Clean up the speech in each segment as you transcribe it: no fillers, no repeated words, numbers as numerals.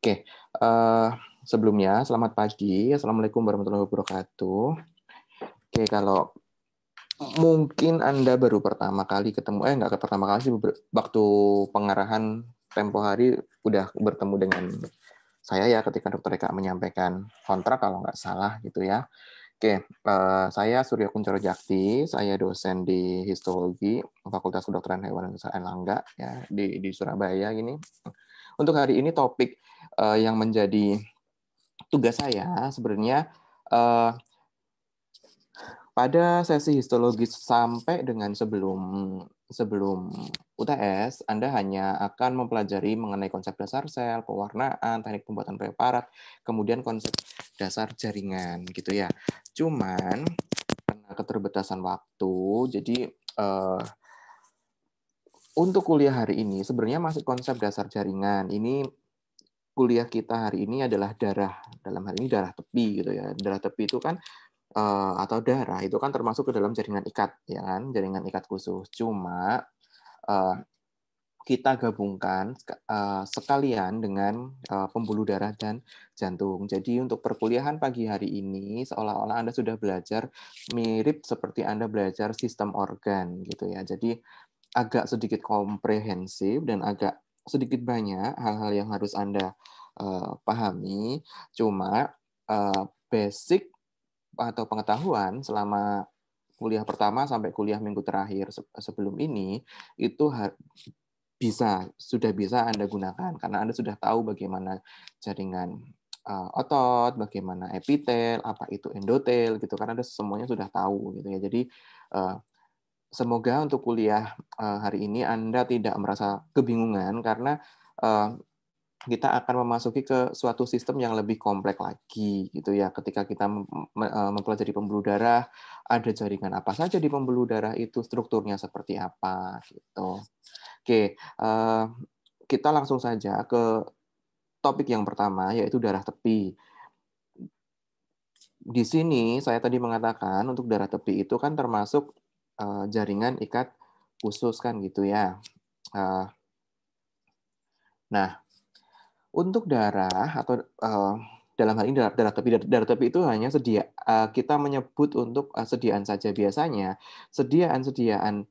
Oke, sebelumnya selamat pagi. Assalamualaikum warahmatullahi wabarakatuh. Oke, kalau mungkin Anda baru pertama kali ketemu, nggak pertama kali sih, waktu pengarahan tempo hari udah bertemu dengan saya ya ketika Dokter Eka menyampaikan kontrak kalau nggak salah gitu ya. Oke, saya Surya Kuncoro Jakti, saya dosen di Histologi Fakultas Kedokteran Hewan dan Airlangga ya di Surabaya gini. Untuk hari ini topik yang menjadi tugas saya sebenarnya pada sesi histologi sampai dengan sebelum UTS, Anda hanya akan mempelajari mengenai konsep dasar sel, pewarnaan, teknik pembuatan preparat, kemudian konsep dasar jaringan gitu ya. Cuman karena keterbatasan waktu, jadi untuk kuliah hari ini sebenarnya masih konsep dasar jaringan. Ini kuliah kita hari ini adalah darah, dalam hal ini darah tepi gitu ya. Darah tepi itu kan atau darah itu kan termasuk ke dalam jaringan ikat, ya kan, jaringan ikat khusus. Cuma kita gabungkan sekalian dengan pembuluh darah dan jantung. Jadi untuk perkuliahan pagi hari ini seolah-olah Anda sudah belajar mirip seperti Anda belajar sistem organ gitu ya. Jadi agak sedikit komprehensif dan agak sedikit banyak hal-hal yang harus Anda pahami. Cuma basic atau pengetahuan selama kuliah pertama sampai kuliah minggu terakhir sebelum ini itu sudah bisa Anda gunakan karena Anda sudah tahu bagaimana jaringan otot, bagaimana epitel, apa itu endotel gitu kan Anda semuanya sudah tahu gitu ya. Jadi semoga untuk kuliah hari ini Anda tidak merasa kebingungan karena kita akan memasuki ke suatu sistem yang lebih kompleks lagi gitu ya. Ketika kita mempelajari pembuluh darah, ada jaringan apa saja di pembuluh darah itu, strukturnya seperti apa gitu. Oke, kita langsung saja ke topik yang pertama yaitu darah tepi. Di sini saya tadi mengatakan untuk darah tepi itu kan termasuk jaringan ikat khusus kan gitu ya. Nah, untuk darah atau dalam hal ini darah tepi itu hanya kita menyebut untuk sediaan saja. Biasanya sediaan-sediaan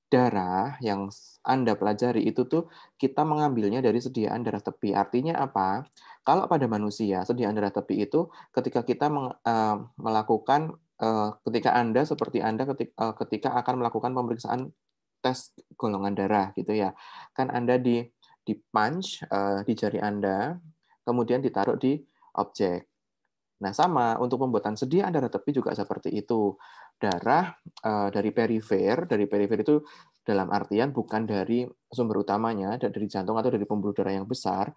darah yang Anda pelajari itu tuh kita mengambilnya dari sediaan darah tepi. Artinya apa? Kalau pada manusia sediaan darah tepi itu ketika kita melakukan ketika Anda seperti Anda ketika akan melakukan pemeriksaan tes golongan darah gitu ya. Kan Anda di-punch di jari Anda, kemudian ditaruh di objek. Nah, sama untuk pembuatan sediaan darah tepi juga seperti itu. Darah dari perifer itu dalam artian bukan dari sumber utamanya, dari jantung atau dari pembuluh darah yang besar.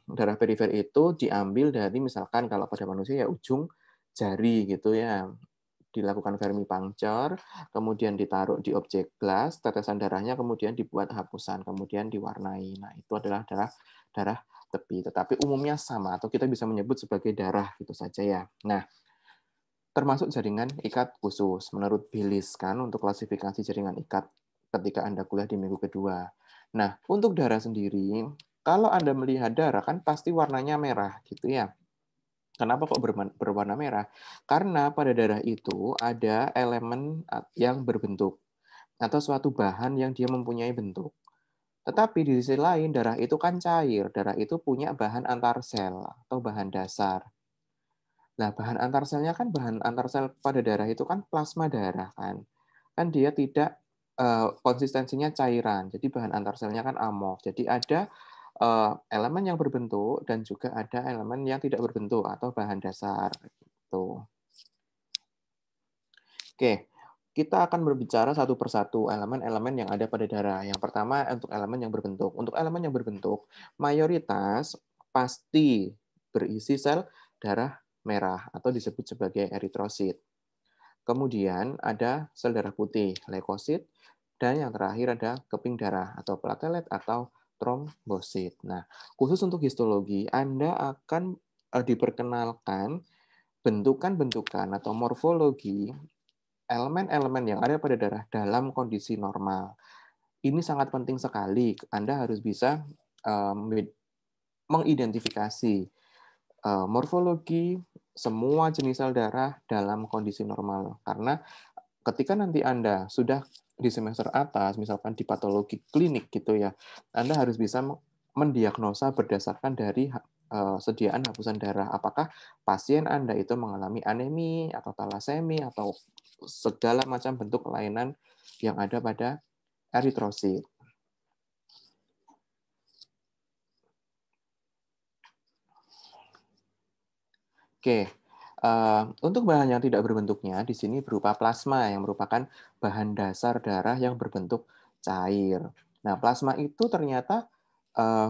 Darah perifer itu diambil dari misalkan kalau pada manusia ya ujung jari gitu ya, dilakukan vermipuncture, kemudian ditaruh di objek gelas, tetesan darahnya kemudian dibuat hapusan, kemudian diwarnai. Nah, itu adalah darah tepi, tetapi umumnya sama atau kita bisa menyebut sebagai darah gitu saja ya. Nah, termasuk jaringan ikat khusus menurut Billis kan untuk klasifikasi jaringan ikat ketika Anda kuliah di minggu kedua. Nah, untuk darah sendiri, kalau Anda melihat darah kan pasti warnanya merah gitu ya. Kenapa kok berwarna merah? Karena pada darah itu ada elemen yang berbentuk atau suatu bahan yang dia mempunyai bentuk. Tetapi di sisi lain darah itu kan cair, darah itu punya bahan antar sel atau bahan dasar. Nah, bahan antar selnya kan bahan antar sel pada darah itu kan plasma darah kan. Kan dia tidak konsistensinya cairan. Jadi bahan antar selnya kan amorf. Jadi ada elemen yang berbentuk dan juga ada elemen yang tidak berbentuk atau bahan dasar gitu. Oke, kita akan berbicara satu persatu elemen-elemen yang ada pada darah. Yang pertama untuk elemen yang berbentuk. Untuk elemen yang berbentuk, mayoritas pasti berisi sel darah merah atau disebut sebagai eritrosit. Kemudian ada sel darah putih, leukosit, dan yang terakhir ada keping darah atau platelet atau trombosit. Nah, khusus untuk histologi, Anda akan diperkenalkan bentukan-bentukan atau morfologi elemen-elemen yang ada pada darah dalam kondisi normal. Ini sangat penting sekali. Anda harus bisa mengidentifikasi morfologi semua jenis sel darah dalam kondisi normal. Karena ketika nanti Anda sudah di semester atas, misalkan di patologi klinik gitu ya, Anda harus bisa mendiagnosa berdasarkan dari sediaan hapusan darah. Apakah pasien Anda itu mengalami anemi atau talasemi atau segala macam bentuk kelainan yang ada pada eritrosit. Oke, untuk bahan yang tidak berbentuknya di sini berupa plasma yang merupakan bahan dasar darah yang berbentuk cair. Nah, plasma itu ternyata eee,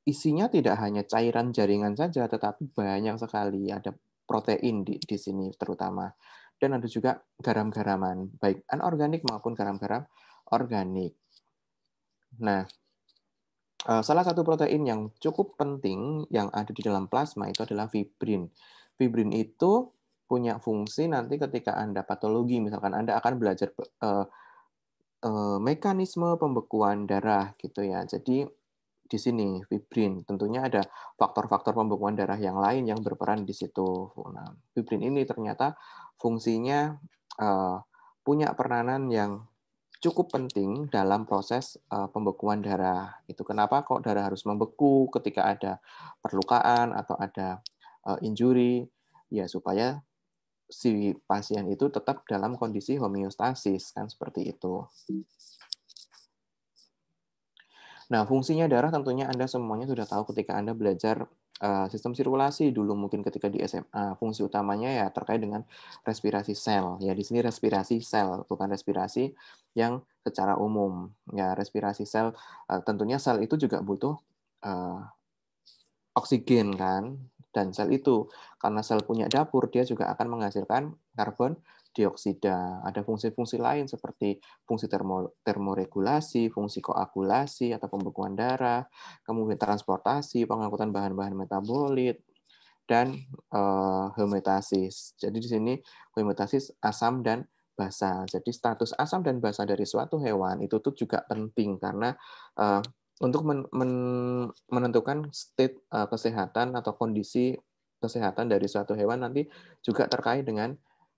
isinya tidak hanya cairan jaringan saja, tetapi banyak sekali, ada protein di sini terutama, dan ada juga garam-garaman, baik anorganik maupun garam-garam organik. Nah, salah satu protein yang cukup penting yang ada di dalam plasma itu adalah fibrin. Fibrin itu punya fungsi nanti ketika Anda patologi, misalkan Anda akan belajar mekanisme pembekuan darah gitu ya. Jadi di sini fibrin, tentunya ada faktor-faktor pembekuan darah yang lain yang berperan di situ. Nah, fibrin ini ternyata fungsinya eee, punya peranan yang cukup penting dalam proses, pembekuan darah. Itu kenapa kok darah harus membeku ketika ada perlukaan atau ada, injury, ya supaya si pasien itu tetap dalam kondisi homeostasis, kan seperti itu. Nah, fungsinya darah tentunya Anda semuanya sudah tahu ketika Anda belajar, sistem sirkulasi dulu mungkin ketika di SMA. Fungsi utamanya ya terkait dengan respirasi sel, ya di sini respirasi sel, bukan respirasi yang secara umum. Ya respirasi sel, tentunya sel itu juga butuh, eee, oksigen kan, dan sel itu karena sel punya dapur, dia juga akan menghasilkan karbon dioksida. Ada fungsi-fungsi lain seperti fungsi termoregulasi, fungsi koagulasi atau pembekuan darah, kemudian transportasi, pengangkutan bahan-bahan metabolit, dan, homeostasis. Jadi di sini homeostasis asam dan basa. Jadi status asam dan basa dari suatu hewan itu tuh juga penting karena, eee, untuk menentukan state, kesehatan atau kondisi kesehatan dari suatu hewan nanti juga terkait dengan,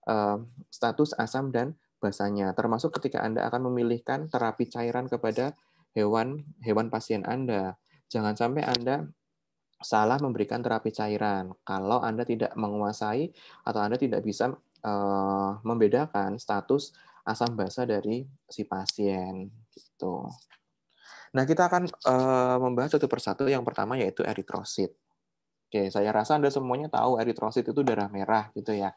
eee, status asam dan basanya. Termasuk ketika Anda akan memilihkan terapi cairan kepada hewan hewan pasien Anda. Jangan sampai Anda salah memberikan terapi cairan kalau Anda tidak menguasai atau Anda tidak bisa, membedakan status asam basa dari si pasien, gitu. Nah, kita akan, membahas satu persatu. Yang pertama yaitu eritrosit. Oke, saya rasa Anda semuanya tahu eritrosit itu darah merah gitu ya.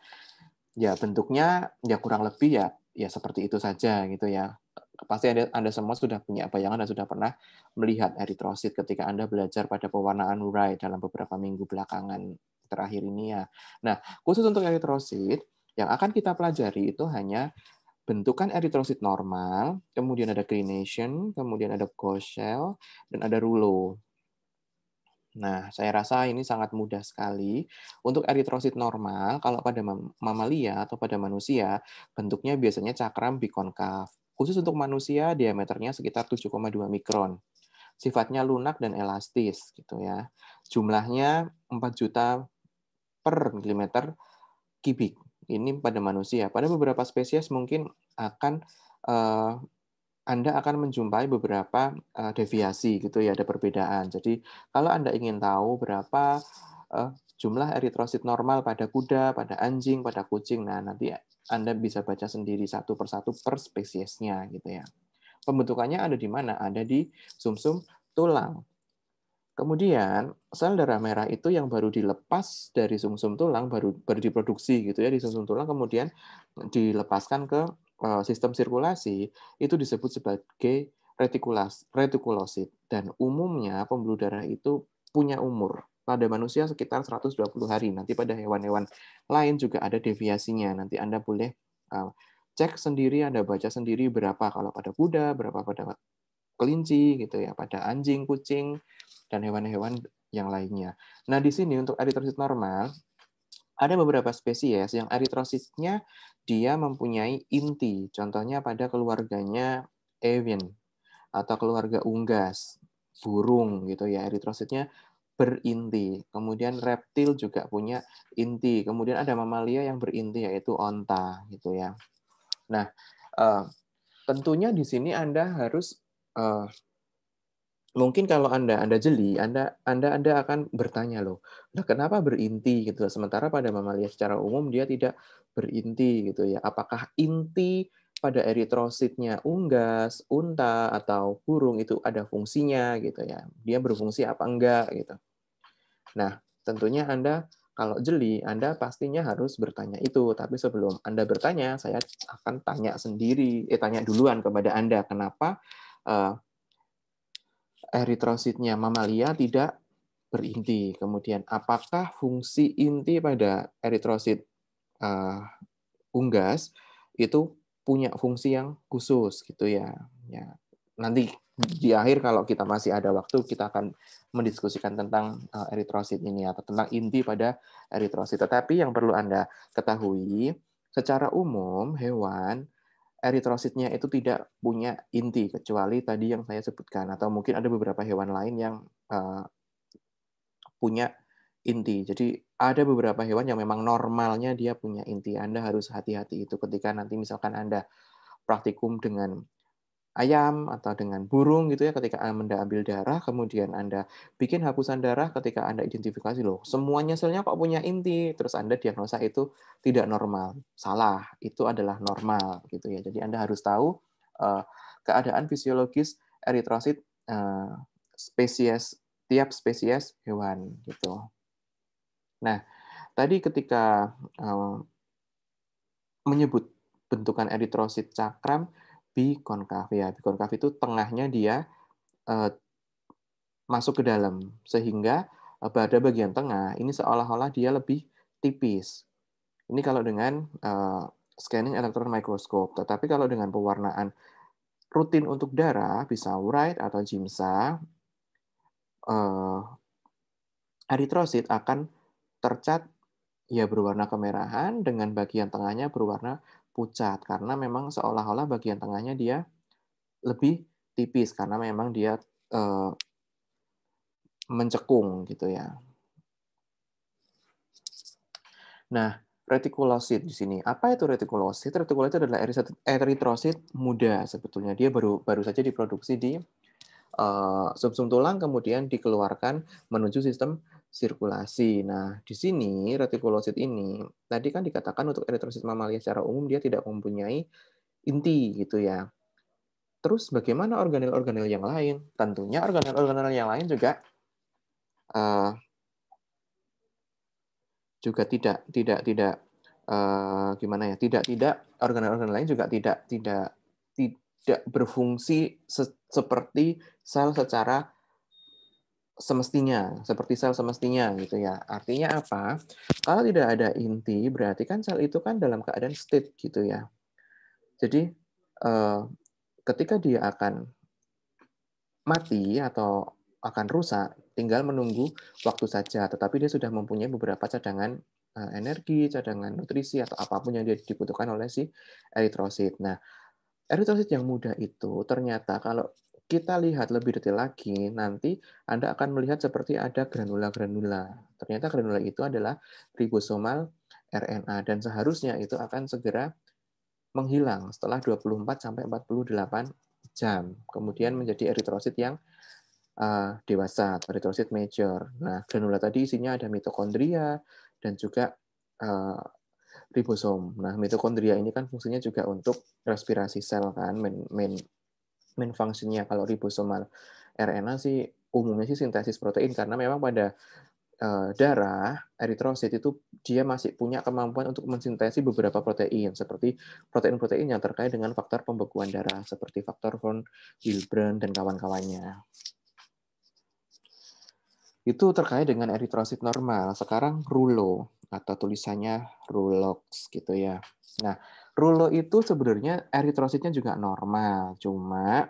Ya bentuknya ya kurang lebih ya seperti itu saja gitu ya. Pasti Anda semua sudah punya bayangan dan sudah pernah melihat eritrosit ketika Anda belajar pada pewarnaan urai dalam beberapa minggu belakangan terakhir ini ya. Nah, khusus untuk eritrosit, yang akan kita pelajari itu hanya bentukan eritrosit normal, kemudian ada crenation, kemudian ada Gauss shell, dan ada rouleau. Nah, saya rasa ini sangat mudah sekali. Untuk eritrosit normal, kalau pada mamalia atau pada manusia, bentuknya biasanya cakram bikonkav. Khusus untuk manusia, diameternya sekitar 7,2 mikron. Sifatnya lunak dan elastis, gitu ya. Jumlahnya 4 juta per milimeter kubik. Ini pada manusia. Pada beberapa spesies mungkin akan eh, anda akan menjumpai beberapa, deviasi gitu ya, ada perbedaan. Jadi kalau Anda ingin tahu berapa, jumlah eritrosit normal pada kuda, pada anjing, pada kucing, nah nanti Anda bisa baca sendiri satu persatu per spesiesnya gitu ya. Pembentukannya ada di mana? Ada di sumsum tulang. Kemudian sel darah merah itu yang baru dilepas dari sumsum tulang, baru baru diproduksi gitu ya di sumsum tulang, kemudian dilepaskan ke, sistem sirkulasi, itu disebut sebagai retikulosit, dan umumnya pembuluh darah itu punya umur. Pada manusia sekitar 120 hari, nanti pada hewan-hewan lain juga ada deviasinya, nanti Anda boleh, cek sendiri, Anda baca sendiri berapa kalau pada kuda, berapa pada kelinci gitu ya, pada anjing, kucing, dan hewan-hewan yang lainnya. Nah, di sini untuk eritrosit normal, ada beberapa spesies yang eritrositnya dia mempunyai inti. Contohnya pada keluarganya Ewin atau keluarga unggas, burung gitu ya, eritrositnya berinti. Kemudian reptil juga punya inti. Kemudian ada mamalia yang berinti yaitu onta gitu ya. Nah, eee, tentunya di sini Anda harus, eee, mungkin kalau Anda jeli, Anda akan bertanya loh, "Lah kenapa berinti?" Gitu, sementara pada mamalia secara umum dia tidak berinti gitu ya. Apakah inti pada eritrositnya unggas, unta, atau burung itu ada fungsinya gitu ya, dia berfungsi apa enggak gitu. Nah, tentunya Anda kalau jeli, Anda pastinya harus bertanya itu, tapi sebelum Anda bertanya, saya akan tanya duluan kepada Anda, kenapa, eee, eritrositnya mamalia tidak berinti? Kemudian apakah fungsi inti pada eritrosit, eee, unggas itu punya fungsi yang khusus gitu ya. Ya, nanti di akhir kalau kita masih ada waktu, kita akan mendiskusikan tentang, eritrosit ini atau tentang inti pada eritrosit. Tetapi yang perlu Anda ketahui, secara umum hewan, eritrositnya itu tidak punya inti, kecuali tadi yang saya sebutkan atau mungkin ada beberapa hewan lain yang, eee, punya inti. Jadi ada beberapa hewan yang memang normalnya dia punya inti. Anda harus hati-hati itu ketika nanti misalkan Anda praktikum dengan ayam atau dengan burung gitu ya, ketika Anda ambil darah, kemudian Anda bikin hapusan darah, ketika Anda identifikasi, "Loh, semuanya selnya kok punya inti?" Terus Anda diagnosa itu tidak normal. Salah, itu adalah normal gitu ya. Jadi Anda harus tahu, eee, keadaan fisiologis eritrosit, spesies tiap spesies hewan gitu. Nah, tadi ketika, menyebut bentukan eritrosit cakram bikonkav ya, bikonkav itu tengahnya dia, eee, masuk ke dalam, sehingga, pada bagian tengah ini seolah-olah dia lebih tipis. Ini kalau dengan, scanning electron microscope, tetapi kalau dengan pewarnaan rutin untuk darah, bisa Wright atau Giemsa, eee, eritrosit akan tercat ya berwarna kemerahan dengan bagian tengahnya berwarna pucat, karena memang seolah-olah bagian tengahnya dia lebih tipis, karena memang dia, eee, mencekung gitu ya. Nah, retikulosit di sini. Apa itu retikulosit? Retikulosit adalah eritrosit muda sebetulnya. Dia baru baru saja diproduksi di, sumsum tulang, kemudian dikeluarkan menuju sistem sirkulasi. Nah, di sini retikulosit ini, tadi kan dikatakan untuk eritrosit mamalia secara umum dia tidak mempunyai inti gitu ya. Terus bagaimana organel-organel yang lain? Tentunya organel-organel yang lain juga, eee, juga gimana ya, tidak organ-organ lain juga tidak berfungsi seperti sel secara semestinya, seperti sel semestinya gitu ya. Artinya apa? Kalau tidak ada inti, berarti kan sel itu kan dalam keadaan state gitu ya. Jadi, eee, ketika dia akan mati atau akan rusak, tinggal menunggu waktu saja, tetapi dia sudah mempunyai beberapa cadangan, energi, cadangan nutrisi, atau apapun yang dia dibutuhkan oleh si eritrosit. Nah, eritrosit yang muda itu ternyata kalau kita lihat lebih detail lagi, nanti Anda akan melihat seperti ada granula-granula. Ternyata granula itu adalah ribosomal RNA dan seharusnya itu akan segera menghilang setelah 24 sampai 48 jam. Kemudian menjadi eritrosit yang dewasa, eritrosit major. Nah, granula tadi isinya ada mitokondria dan juga, eee, ribosom. Nah, mitokondria ini kan fungsinya juga untuk respirasi sel kan, main main main function-nya. Kalau ribosomal RNA sih umumnya sih sintesis protein, karena memang pada, darah, eritrosit itu dia masih punya kemampuan untuk mensintesis beberapa protein, seperti protein-protein yang terkait dengan faktor pembekuan darah, seperti faktor von Willebrand dan kawan-kawannya. Itu terkait dengan eritrosit normal. Sekarang rulo atau tulisannya rulox gitu ya. Nah, rulo itu sebenarnya eritrositnya juga normal, cuma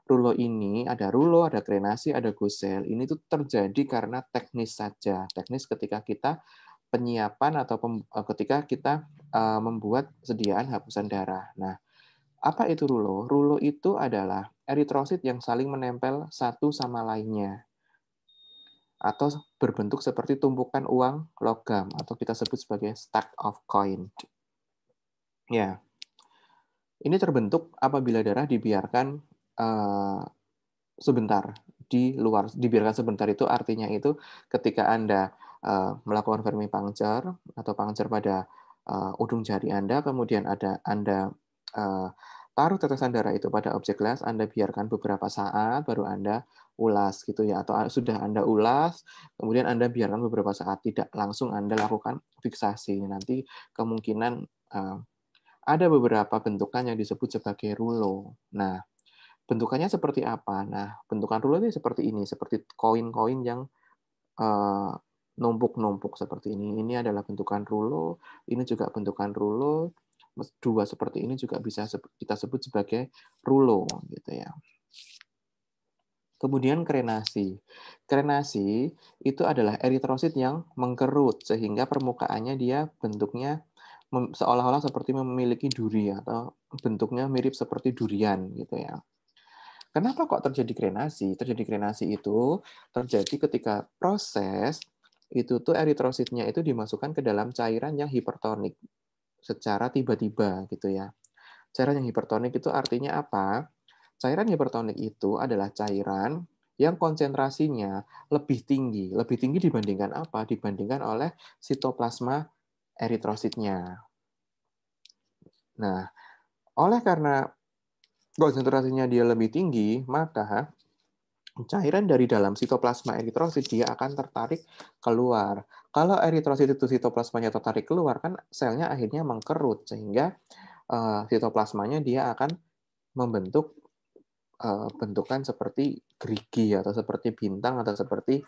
rulo ini ada rulo, ada krenasi, ada gusel. Ini tuh terjadi karena teknis saja. Teknis ketika kita penyiapan atau ketika kita, membuat sediaan hapusan darah. Nah, apa itu rulo? Rulo itu adalah eritrosit yang saling menempel satu sama lainnya. atau berbentuk seperti tumpukan uang logam atau kita sebut sebagai stack of coin. Ya, ini terbentuk apabila darah dibiarkan sebentar di luar. Dibiarkan sebentar itu artinya itu ketika Anda melakukan vermipuncture atau puncture pada ujung jari Anda, kemudian Anda taruh tetesan darah itu pada objek las, Anda biarkan beberapa saat, baru Anda ulas gitu ya, atau sudah Anda ulas, kemudian Anda biarkan beberapa saat, tidak langsung Anda lakukan fiksasi. Nanti kemungkinan ada beberapa bentukan yang disebut sebagai rulo. Nah, bentukannya seperti apa? Nah, bentukan rulo ini seperti ini, seperti koin-koin yang numpuk-numpuk seperti ini. Ini adalah bentukan rulo, ini juga bentukan rulo. Dua seperti ini juga bisa kita sebut sebagai rulo, gitu ya. Kemudian krenasi. Krenasi itu adalah eritrosit yang mengkerut sehingga permukaannya dia bentuknya seolah-olah seperti memiliki duri atau bentuknya mirip seperti durian gitu ya. Kenapa kok terjadi krenasi? Terjadi krenasi itu terjadi ketika proses itu tuh eritrositnya itu dimasukkan ke dalam cairan yang hipertonik secara tiba-tiba gitu ya. Cairan yang hipertonik itu artinya apa? Cairan hipertonik itu adalah cairan yang konsentrasinya lebih tinggi dibandingkan apa? Dibandingkan oleh sitoplasma eritrositnya. Nah, oleh karena konsentrasinya dia lebih tinggi, maka cairan dari dalam sitoplasma eritrosit dia akan tertarik keluar. Kalau eritrosit itu sitoplasmanya tertarik keluar, kan selnya akhirnya mengkerut, sehingga sitoplasmanya dia akan membentuk bentukan seperti gerigi atau seperti bintang atau seperti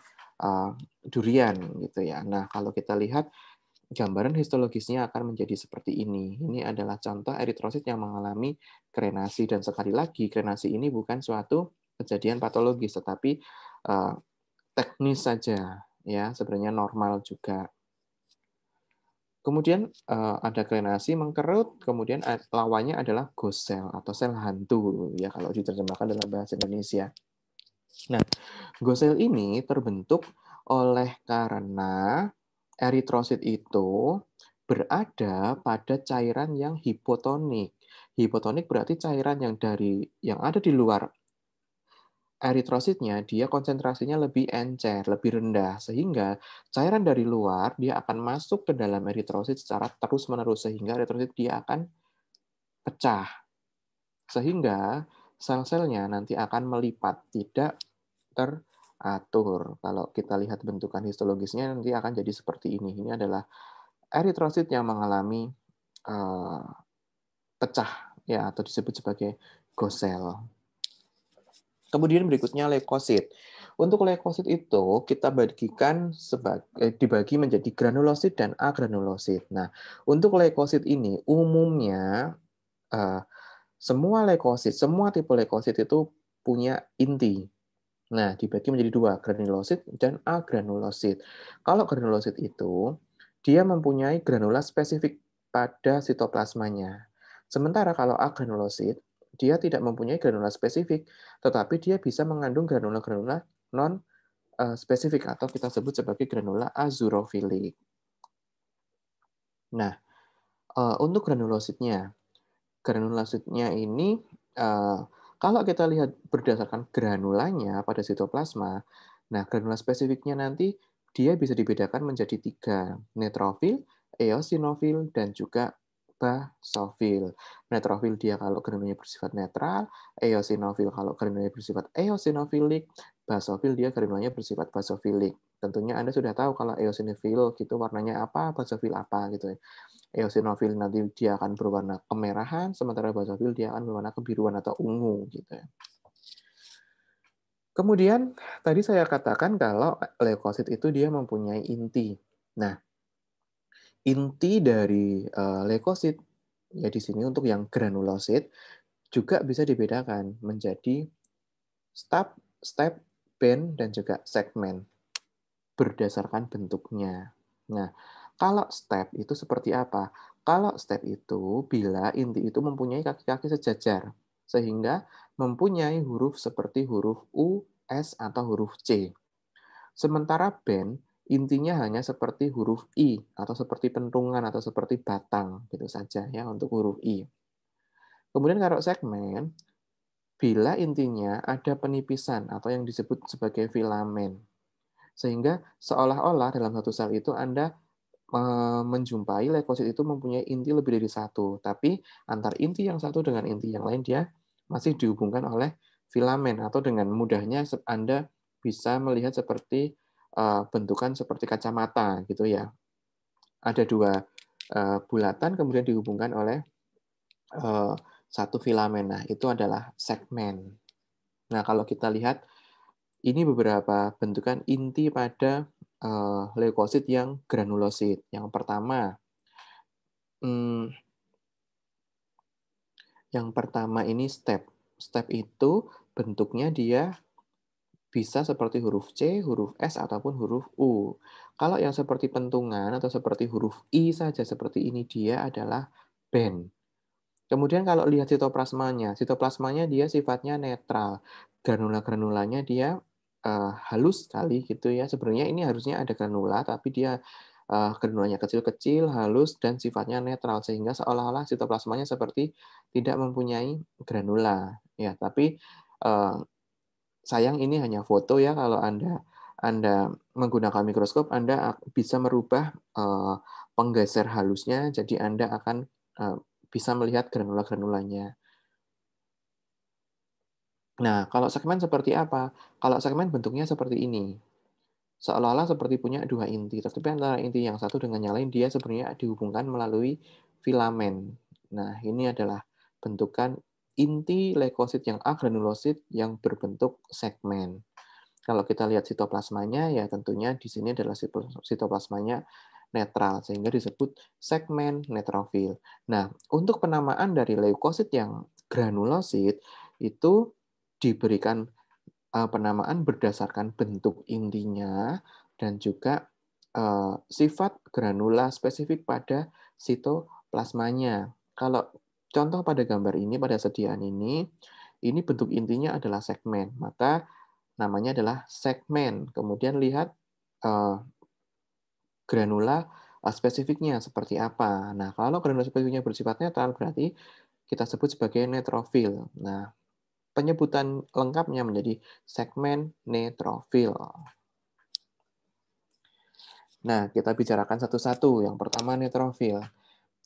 durian gitu ya. Nah, kalau kita lihat gambaran histologisnya akan menjadi seperti ini. Ini adalah contoh eritrosit yang mengalami krenasi, dan sekali lagi krenasi ini bukan suatu kejadian patologis, tetapi teknis saja ya, sebenarnya normal juga. Kemudian ada krenasi mengkerut, kemudian lawannya adalah ghost cell atau sel hantu ya kalau diterjemahkan dalam bahasa Indonesia. Nah, ghost cell ini terbentuk oleh karena eritrosit itu berada pada cairan yang hipotonik. Hipotonik berarti cairan yang ada di luar eritrositnya, dia konsentrasinya lebih encer, lebih rendah, sehingga cairan dari luar dia akan masuk ke dalam eritrosit secara terus-menerus, sehingga eritrosit dia akan pecah, sehingga sel-selnya nanti akan melipat, tidak teratur. Kalau kita lihat bentukan histologisnya nanti akan jadi seperti ini. Ini adalah eritrosit yang mengalami pecah ya, atau disebut sebagai ghost cell. Kemudian berikutnya leukosit. Untuk leukosit itu kita dibagi menjadi granulosit dan agranulosit. Nah, untuk leukosit ini umumnya semua leukosit, semua tipe leukosit itu punya inti. Nah, dibagi menjadi dua, granulosit dan agranulosit. Kalau granulosit itu dia mempunyai granula spesifik pada sitoplasmanya. Sementara kalau agranulosit dia tidak mempunyai granula spesifik, tetapi dia bisa mengandung granula-granula non spesifik atau kita sebut sebagai granula azurofilik. Nah, untuk granulositnya ini kalau kita lihat berdasarkan granulanya pada sitoplasma, nah granula spesifiknya nanti dia bisa dibedakan menjadi 3, neutrofil, eosinofil, dan juga basofil. Neutrofil dia kalau granulanya bersifat netral, eosinofil kalau granulanya bersifat eosinofilik, basofil dia granulanya bersifat basofilik. Tentunya Anda sudah tahu kalau eosinofil gitu warnanya apa, basofil apa gitu ya. Eosinofil nanti dia akan berwarna kemerahan, sementara basofil dia akan berwarna kebiruan atau ungu gitu ya. Kemudian tadi saya katakan kalau leukosit itu dia mempunyai inti. Nah, inti dari leukosit ya di sini untuk yang granulosit juga bisa dibedakan menjadi stop, step, band, dan juga segmen berdasarkan bentuknya. Nah, kalau step itu seperti apa? Kalau step itu bila inti itu mempunyai kaki-kaki sejajar, sehingga mempunyai huruf seperti huruf U, S, atau huruf C. Sementara band intinya hanya seperti huruf I atau seperti pentungan atau seperti batang gitu saja ya untuk huruf I. Kemudian kalau segmen, bila intinya ada penipisan atau yang disebut sebagai filamen. Sehingga seolah-olah dalam satu sel itu Anda menjumpai leukosit itu mempunyai inti lebih dari satu, tapi antar inti yang satu dengan inti yang lain dia masih dihubungkan oleh filamen atau dengan mudahnya Anda bisa melihat seperti bentukan seperti kacamata gitu ya. Ada dua bulatan kemudian dihubungkan oleh eh, satu filamen. Nah, itu adalah segmen. Nah, kalau kita lihat ini beberapa bentukan inti pada leukosit yang granulosit. Yang pertama, hmm, ini step. Step itu bentuknya dia bisa seperti huruf C, huruf S, ataupun huruf U. Kalau yang seperti pentungan atau seperti huruf I saja seperti ini, dia adalah band. Kemudian kalau lihat sitoplasmanya dia sifatnya netral. Granula-granulanya dia halus sekali gitu ya. Sebenarnya ini harusnya ada granula, tapi dia granulanya kecil-kecil, halus, dan sifatnya netral. Sehingga seolah-olah sitoplasmanya seperti tidak mempunyai granula. Ya, tapi sayang ini hanya foto ya. Kalau Anda menggunakan mikroskop, Anda bisa merubah penggeser halusnya, jadi Anda akan bisa melihat granula-granulanya. Nah, kalau segmen seperti apa? Kalau segmen bentuknya seperti ini. Seolah-olah seperti punya dua inti, tetapi antara inti yang satu dengan yang lain dia sebenarnya dihubungkan melalui filamen. Nah, ini adalah bentukan inti leukosit yang agranulosit yang berbentuk segmen. Kalau kita lihat sitoplasmanya, ya tentunya di sini adalah sitoplasmanya netral, sehingga disebut segmen neutrofil. Nah, untuk penamaan dari leukosit yang granulosit, itu diberikan penamaan berdasarkan bentuk intinya dan juga sifat granula spesifik pada sitoplasmanya. Kalau contoh pada gambar ini, pada sediaan ini bentuk intinya adalah segmen, maka namanya adalah segmen. Kemudian lihat granula spesifiknya seperti apa. Nah, kalau granula spesifiknya bersifat netral, berarti kita sebut sebagai neutrofil. Nah, penyebutan lengkapnya menjadi segmen neutrofil. Nah, kita bicarakan satu-satu. Yang pertama neutrofil.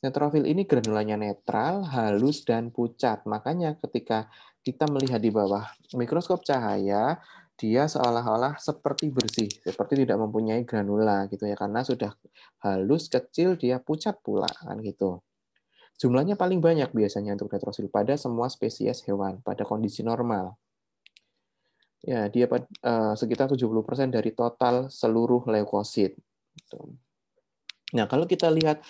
Neutrofil ini granulanya netral, halus, dan pucat. Makanya ketika kita melihat di bawah mikroskop cahaya, dia seolah-olah seperti bersih, seperti tidak mempunyai granula gitu ya, karena sudah halus, kecil, dia pucat pula kan gitu. Jumlahnya paling banyak biasanya untuk neutrofil pada semua spesies hewan pada kondisi normal. Ya, dia sekitar 70% dari total seluruh leukosit. Gitu. Nah, kalau kita lihat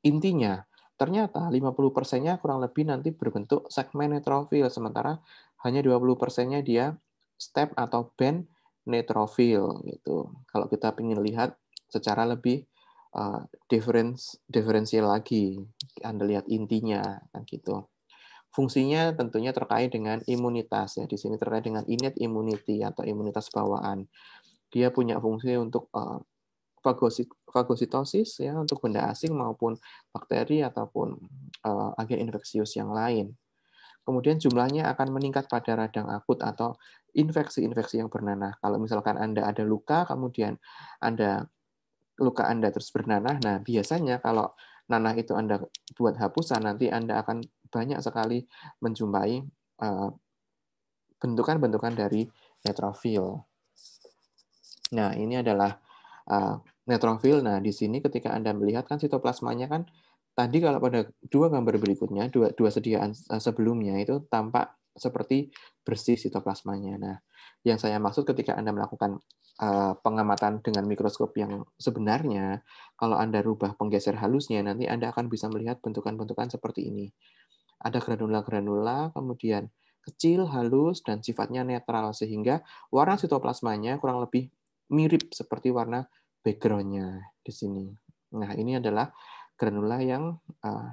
intinya, ternyata 50%-nya kurang lebih nanti berbentuk segmen neutrofil, sementara hanya 20%-nya dia step atau band neutrofil gitu. Kalau kita ingin lihat secara lebih diferensial lagi, Anda lihat intinya kan gitu. Fungsinya tentunya terkait dengan imunitas ya. Di sini terkait dengan innate immunity atau imunitas bawaan. Dia punya fungsi untuk fagositosis ya untuk benda asing maupun bakteri ataupun agen infeksius yang lain. Kemudian jumlahnya akan meningkat pada radang akut atau infeksi-infeksi yang bernanah. Kalau misalkan Anda ada luka, kemudian luka Anda terus bernanah, nah biasanya kalau nanah itu Anda buat hapusan, nanti Anda akan banyak sekali menjumpai bentukan-bentukan dari neutrofil. Nah, ini adalah neutrofil. Nah, di sini ketika Anda melihat kan sitoplasmanya kan tadi kalau pada dua gambar berikutnya, dua sediaan sebelumnya itu tampak seperti bersih sitoplasmanya. Nah, yang saya maksud ketika Anda melakukan pengamatan dengan mikroskop yang sebenarnya, kalau Anda rubah penggeser halusnya, nanti Anda akan bisa melihat bentukan-bentukan seperti ini. Ada granula-granula, kemudian kecil, halus, dan sifatnya netral, sehingga warna sitoplasmanya kurang lebih mirip seperti warna background-nya di sini. Nah, ini adalah granula yang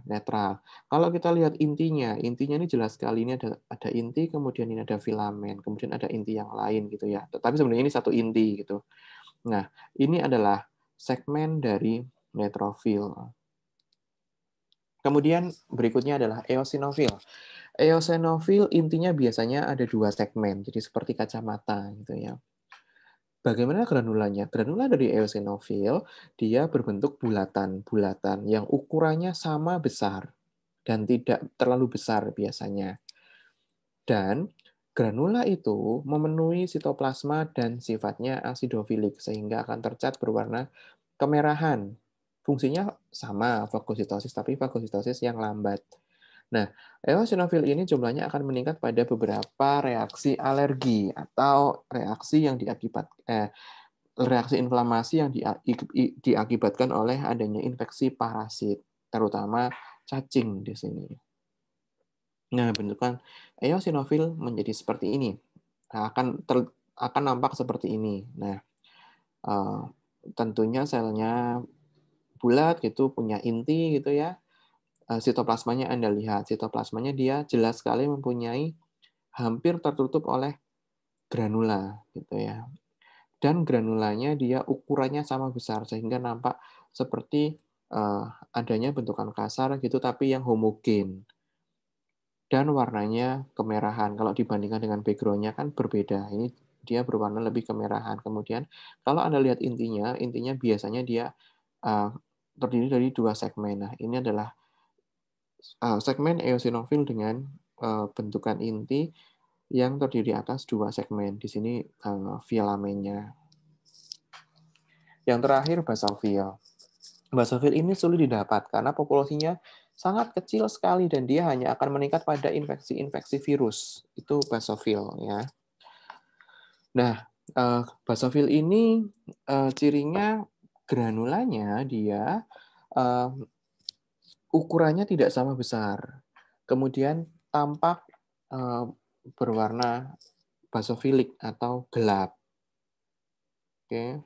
netral. Kalau kita lihat intinya ini jelas sekali, ini ada inti, kemudian ini ada filamen, kemudian ada inti yang lain gitu ya. Tetapi sebenarnya ini satu inti gitu. Nah, ini adalah segmen dari neutrofil. Kemudian berikutnya adalah eosinofil. Eosinofil intinya biasanya ada 2 segmen, jadi seperti kacamata gitu ya. Bagaimana granulanya? Granula dari eosinofil, dia berbentuk bulatan-bulatan yang ukurannya sama besar dan tidak terlalu besar biasanya. Dan granula itu memenuhi sitoplasma dan sifatnya asidofilik sehingga akan tercat berwarna kemerahan. Fungsinya sama fagositosis, tapi fagositosis yang lambat. Nah, eosinofil ini jumlahnya akan meningkat pada beberapa reaksi alergi atau reaksi inflamasi yang diakibatkan oleh adanya infeksi parasit, terutama cacing di sini. Nah, bentukan eosinofil menjadi seperti ini. Nah, akan nampak seperti ini. Nah, tentunya selnya bulat gitu, punya inti gitu ya. Sitoplasmanya Anda lihat, sitoplasmanya dia jelas sekali mempunyai hampir tertutup oleh granula gitu ya. Dan granulanya dia ukurannya sama besar sehingga nampak seperti adanya bentukan kasar gitu tapi yang homogen. Dan warnanya kemerahan. Kalau dibandingkan dengan background-nya kan berbeda. Ini dia berwarna lebih kemerahan. Kemudian kalau Anda lihat intinya biasanya dia terdiri dari 2 segmen. Nah, ini adalah segmen eosinofil dengan bentukan inti yang terdiri atas 2 segmen. Di sini filamennya. Yang terakhir basofil. Basofil ini sulit didapat karena populasinya sangat kecil sekali dan dia hanya akan meningkat pada infeksi-infeksi virus. Itu basofil ya. Nah, basofil ini cirinya granulanya dia ukurannya tidak sama besar. Kemudian tampak berwarna basofilik atau gelap. Oke.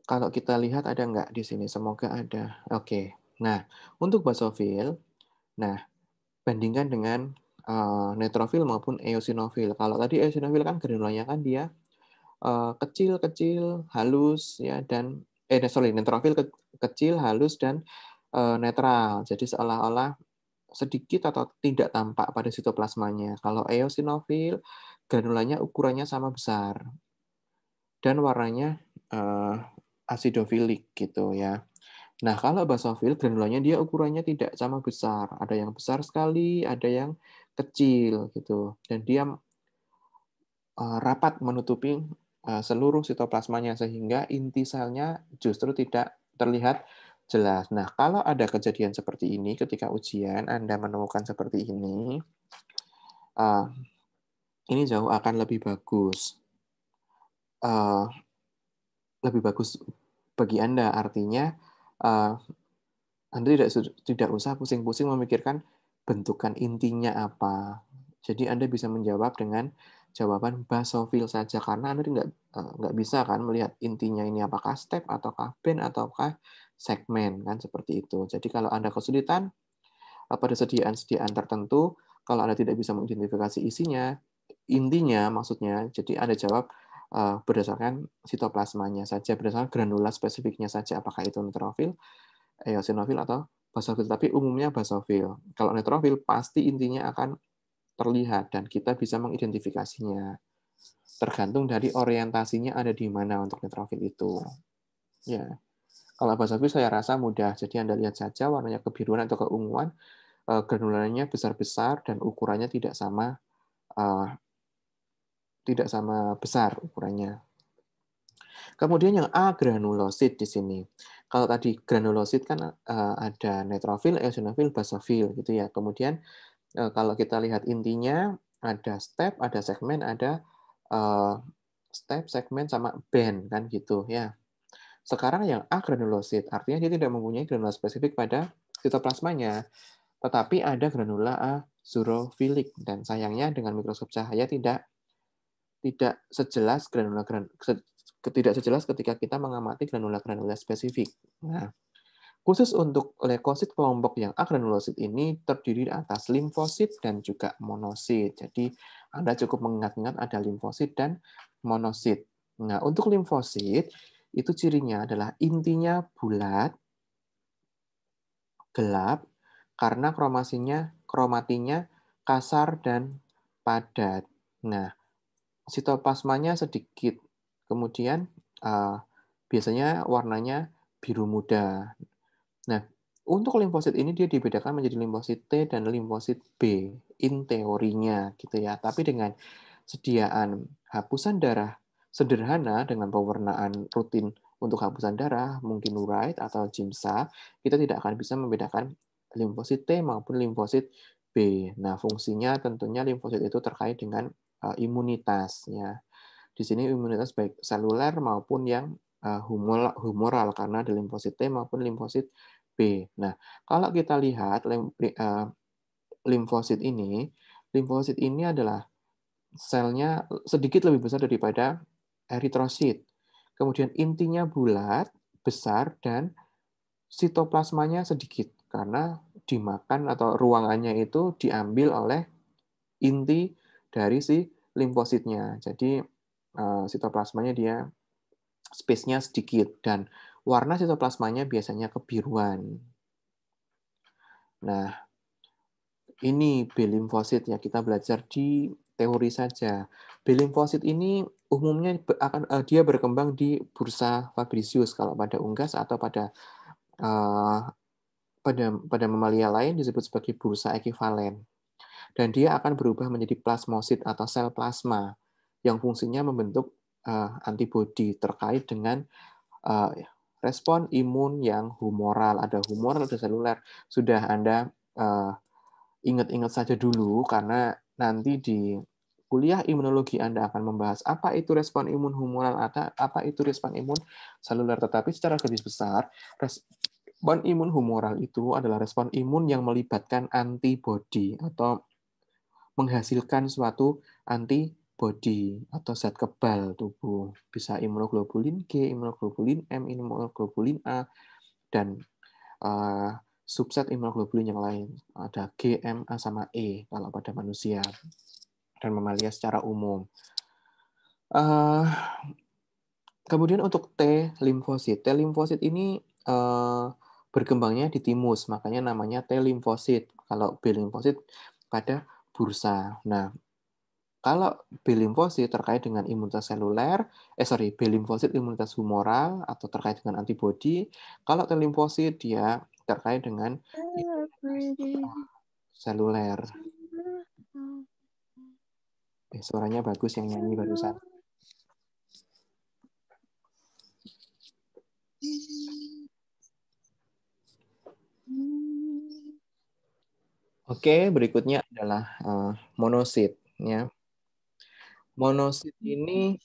Kalau kita lihat ada nggak di sini? Semoga ada. Oke. Nah, untuk basofil, nah bandingkan dengan neutrofil maupun eosinofil. Kalau tadi eosinofil kan granulanya kan dia kecil-kecil, halus ya dan neutrofil kecil, halus dan netral. Jadi seolah-olah sedikit atau tidak tampak pada sitoplasmanya. Kalau eosinofil granulanya ukurannya sama besar dan warnanya asidofilik gitu ya. Nah, kalau basofil granulanya dia ukurannya tidak sama besar. Ada yang besar sekali, ada yang kecil gitu. Dan dia rapat menutupi seluruh sitoplasmanya sehingga inti selnya justru tidak terlihat jelas. Nah, kalau ada kejadian seperti ini ketika ujian Anda menemukan seperti ini jauh akan lebih bagus. Lebih bagus bagi Anda, artinya Anda tidak usah pusing-pusing memikirkan bentukan intinya apa. Jadi Anda bisa menjawab dengan jawaban basofil saja karena Anda nggak bisa kan melihat intinya ini apakah step ataukah band ataukah segmen kan seperti itu. Jadi kalau Anda kesulitan pada sediaan-sediaan tertentu, kalau Anda tidak bisa mengidentifikasi intinya maksudnya, jadi Anda jawab berdasarkan sitoplasmanya saja, berdasarkan granula spesifiknya saja, apakah itu neutrofil, eosinofil atau basofil, tapi umumnya basofil. Kalau neutrofil pasti intinya akan terlihat dan kita bisa mengidentifikasinya. Tergantung dari orientasinya ada di mana untuk neutrofil itu. Ya. Kalau basofil saya rasa mudah. Jadi Anda lihat saja warnanya kebiruan atau keunguan, granulanya besar-besar dan ukurannya tidak sama besar ukurannya. Kemudian yang agranulosit di sini. Kalau tadi granulosit kan ada neutrofil, eosinofil, basofil gitu ya. Kemudian kalau kita lihat intinya ada step, ada segmen, ada step, segmen sama band kan gitu ya. Sekarang yang agranulosit artinya dia tidak mempunyai granula spesifik pada sitoplasmanya, tetapi ada granula azurofilik dan sayangnya dengan mikroskop cahaya tidak sejelas tidak sejelas ketika kita mengamati granula-granula spesifik. Nah, khusus untuk leukosit kelompok yang agranulosit ini terdiri atas limfosit dan juga monosit. Jadi Anda cukup mengingat-ingat ada limfosit dan monosit. Nah, untuk limfosit itu cirinya adalah intinya bulat, gelap, karena kromatinya kasar dan padat. Nah, sitoplasmanya sedikit, kemudian biasanya warnanya biru muda. Nah, untuk limfosit ini dia dibedakan menjadi limfosit T dan limfosit B, in teorinya gitu ya. Tapi dengan sediaan hapusan darah sederhana dengan pewarnaan rutin untuk hapusan darah, mungkin urite atau Giemsa, kita tidak akan bisa membedakan limfosit T maupun limfosit B. Nah, fungsinya tentunya limfosit itu terkait dengan imunitas ya. Di sini imunitas baik seluler maupun yang humoral karena ada limfosit T maupun limfosit B. Nah, kalau kita lihat limfosit ini adalah selnya sedikit lebih besar daripada eritrosit. Kemudian intinya bulat, besar, dan sitoplasmanya sedikit karena dimakan atau ruangannya itu diambil oleh inti dari si limfositnya. Jadi sitoplasmanya dia space-nya sedikit dan warna sitoplasmanya biasanya kebiruan. Nah, ini B limfosit ya, kita belajar di teori saja. B limfosit ini umumnya dia berkembang di bursa Fabricius kalau pada unggas atau uh, pada mamalia lain disebut sebagai bursa ekivalen. Dan dia akan berubah menjadi plasmosit atau sel plasma yang fungsinya membentuk antibodi terkait dengan respon imun yang humoral. Ada humoral, ada seluler. Sudah Anda ingat-ingat saja dulu, karena nanti di kuliah imunologi Anda akan membahas apa itu respon imun humoral atau apa itu respon imun seluler. Tetapi secara garis besar, respon imun humoral itu adalah respon imun yang melibatkan antibodi atau menghasilkan suatu antibodi atau zat kebal tubuh. Bisa imunoglobulin G, imunoglobulin M, imunoglobulin A, dan subset imunoglobulin yang lain. Ada G, M, A, sama E kalau pada manusia dan mamalia secara umum. Kemudian untuk T limfosit ini berkembangnya di timus, makanya namanya T limfosit. Kalau B limfosit pada bursa. Nah, kalau B limfosit terkait dengan imunitas seluler, B limfosit imunitas humoral atau terkait dengan antibodi. Kalau T limfosit dia terkait dengan imunitas seluler. Suaranya bagus yang nyanyi barusan. Oke, berikutnya adalah monosit. Ya. Monosit ini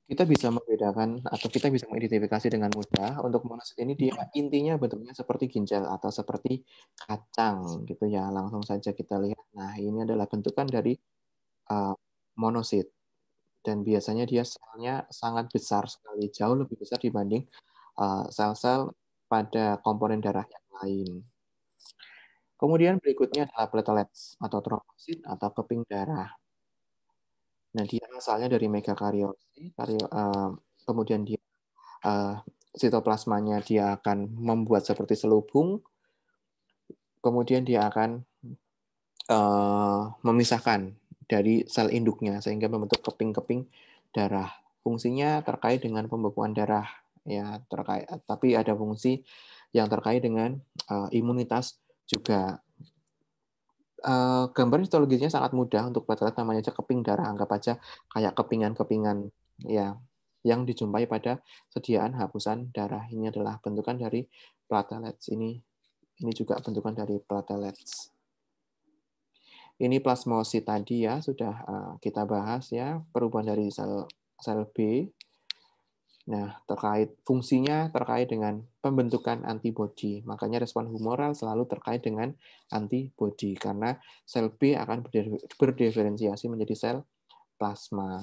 kita bisa membedakan atau kita bisa mengidentifikasi dengan mudah. Untuk monosit ini dia intinya bentuknya seperti ginjal atau seperti kacang gitu ya. Langsung saja kita lihat. Nah, ini adalah bentukan dari monosit dan biasanya dia selnya sangat besar sekali, jauh lebih besar dibanding sel-sel pada komponen darah yang lain. Kemudian berikutnya adalah platelets atau trombosit atau keping darah. Nah, dia asalnya dari megakariosi, kemudian dia sitoplasmanya dia akan membuat seperti selubung, kemudian dia akan memisahkan dari sel induknya sehingga membentuk keping-keping darah. Fungsinya terkait dengan pembekuan darah ya, tapi ada fungsi yang terkait dengan imunitas juga. Gambar histologisnya sangat mudah untuk platelet, namanya aja keping darah, anggap aja kayak kepingan-kepingan ya yang dijumpai pada sediaan hapusan darah. Ini adalah bentukan dari platelets. Ini juga bentukan dari platelets. Ini plasmosit tadi ya, sudah kita bahas ya, perubahan dari sel B. Nah, fungsinya terkait dengan pembentukan antibodi. Makanya respon humoral selalu terkait dengan antibodi karena sel B akan berdiferensiasi menjadi sel plasma.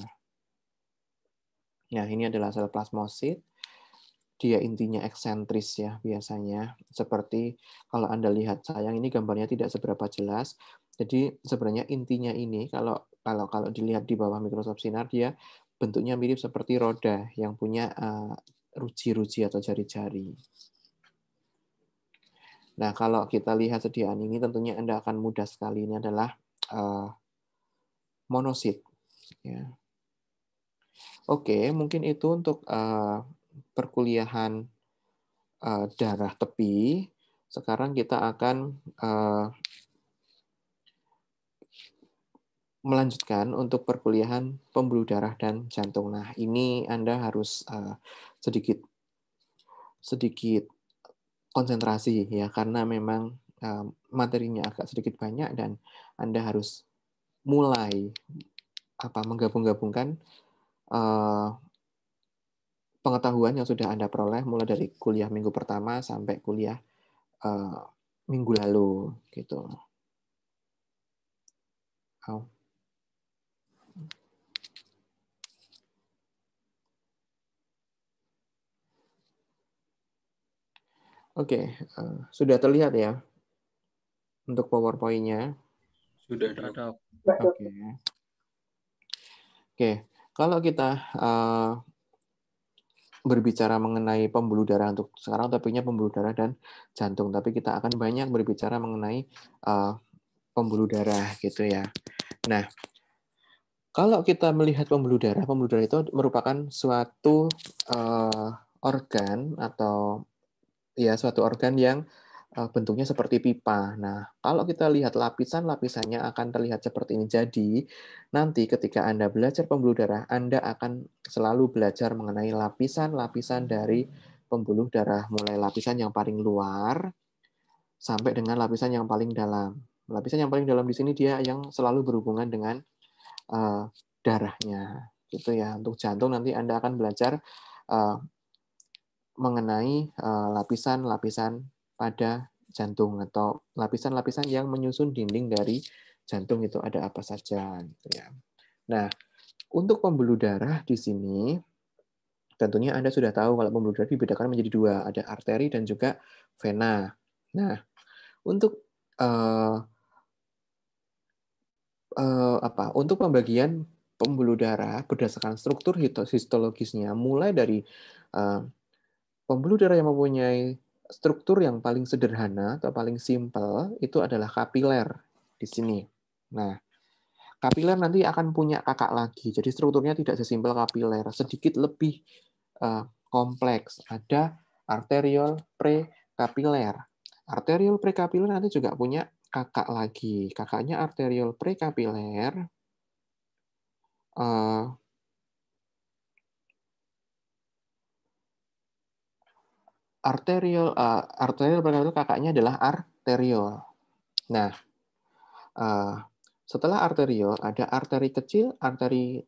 Nah, ini adalah sel plasmosit. Dia intinya eksentris ya biasanya. Seperti kalau Anda lihat sayang ini gambarnya tidak seberapa jelas. Jadi sebenarnya intinya ini kalau dilihat di bawah mikroskop sinar dia bentuknya mirip seperti roda yang punya ruji-ruji atau jari-jari. Nah, kalau kita lihat sediaan ini tentunya Anda akan mudah sekali. Ini adalah monosit. Ya. Oke, mungkin itu untuk perkuliahan darah tepi. Sekarang kita akan melanjutkan untuk perkuliahan pembuluh darah dan jantung. Nah, ini Anda harus sedikit konsentrasi ya, karena memang materinya agak sedikit banyak dan Anda harus mulai menggabung-gabungkan pengetahuan yang sudah Anda peroleh mulai dari kuliah minggu pertama sampai kuliah minggu lalu gitu. Oke, sudah terlihat ya untuk PowerPoint-nya? Sudah, Dok. Oke, kalau kita berbicara mengenai pembuluh darah untuk sekarang topiknya pembuluh darah dan jantung, tapi kita akan banyak berbicara mengenai pembuluh darah gitu ya. Nah, kalau kita melihat pembuluh darah itu merupakan suatu organ atau ya suatu organ yang bentuknya seperti pipa. Nah, kalau kita lihat lapisan-lapisannya akan terlihat seperti ini. Jadi, nanti ketika Anda belajar pembuluh darah, Anda akan selalu belajar mengenai lapisan-lapisan dari pembuluh darah, mulai lapisan yang paling luar sampai dengan lapisan yang paling dalam. Lapisan yang paling dalam di sini dia yang selalu berhubungan dengan darahnya, gitu ya. Untuk jantung nanti Anda akan belajar mengenai lapisan-lapisan pada jantung atau lapisan-lapisan yang menyusun dinding dari jantung itu ada apa saja gitu ya. Nah, untuk pembuluh darah di sini tentunya Anda sudah tahu kalau pembuluh darah dibedakan menjadi dua, ada arteri dan juga vena. Nah, untuk untuk pembagian pembuluh darah berdasarkan struktur histologisnya mulai dari pembuluh darah yang mempunyai struktur yang paling sederhana atau paling simpel itu adalah kapiler di sini. Nah, kapiler nanti akan punya kakak lagi. Jadi strukturnya tidak sesimpel kapiler, sedikit lebih kompleks. Ada arteriol prekapiler. Arteriol prekapiler nanti juga punya kakak lagi. Kakaknya arteriol prekapiler arteriol prekapiler kakaknya adalah arteriol. Nah, setelah arteriol ada arteri kecil, arteri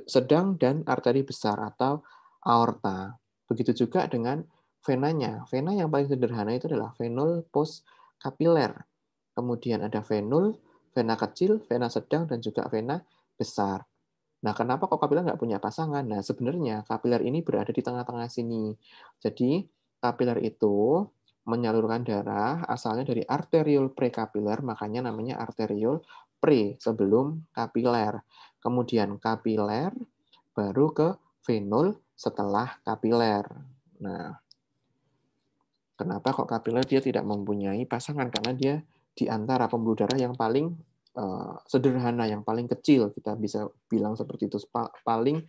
sedang, dan arteri besar atau aorta. Begitu juga dengan venanya. Vena yang paling sederhana itu adalah venul postkapiler. Kemudian ada venul, vena kecil, vena sedang, dan juga vena besar. Nah, kenapa kok kapiler nggak punya pasangan? Nah, sebenarnya kapiler ini berada di tengah-tengah sini. Jadi, kapiler itu menyalurkan darah asalnya dari arteriol prekapiler, makanya namanya arteriol pre sebelum kapiler. Kemudian kapiler, baru ke venul setelah kapiler. Nah, kenapa kok kapiler dia tidak mempunyai pasangan? Karena dia di antara pembuluh darah yang paling sederhana, yang paling kecil, kita bisa bilang seperti itu, paling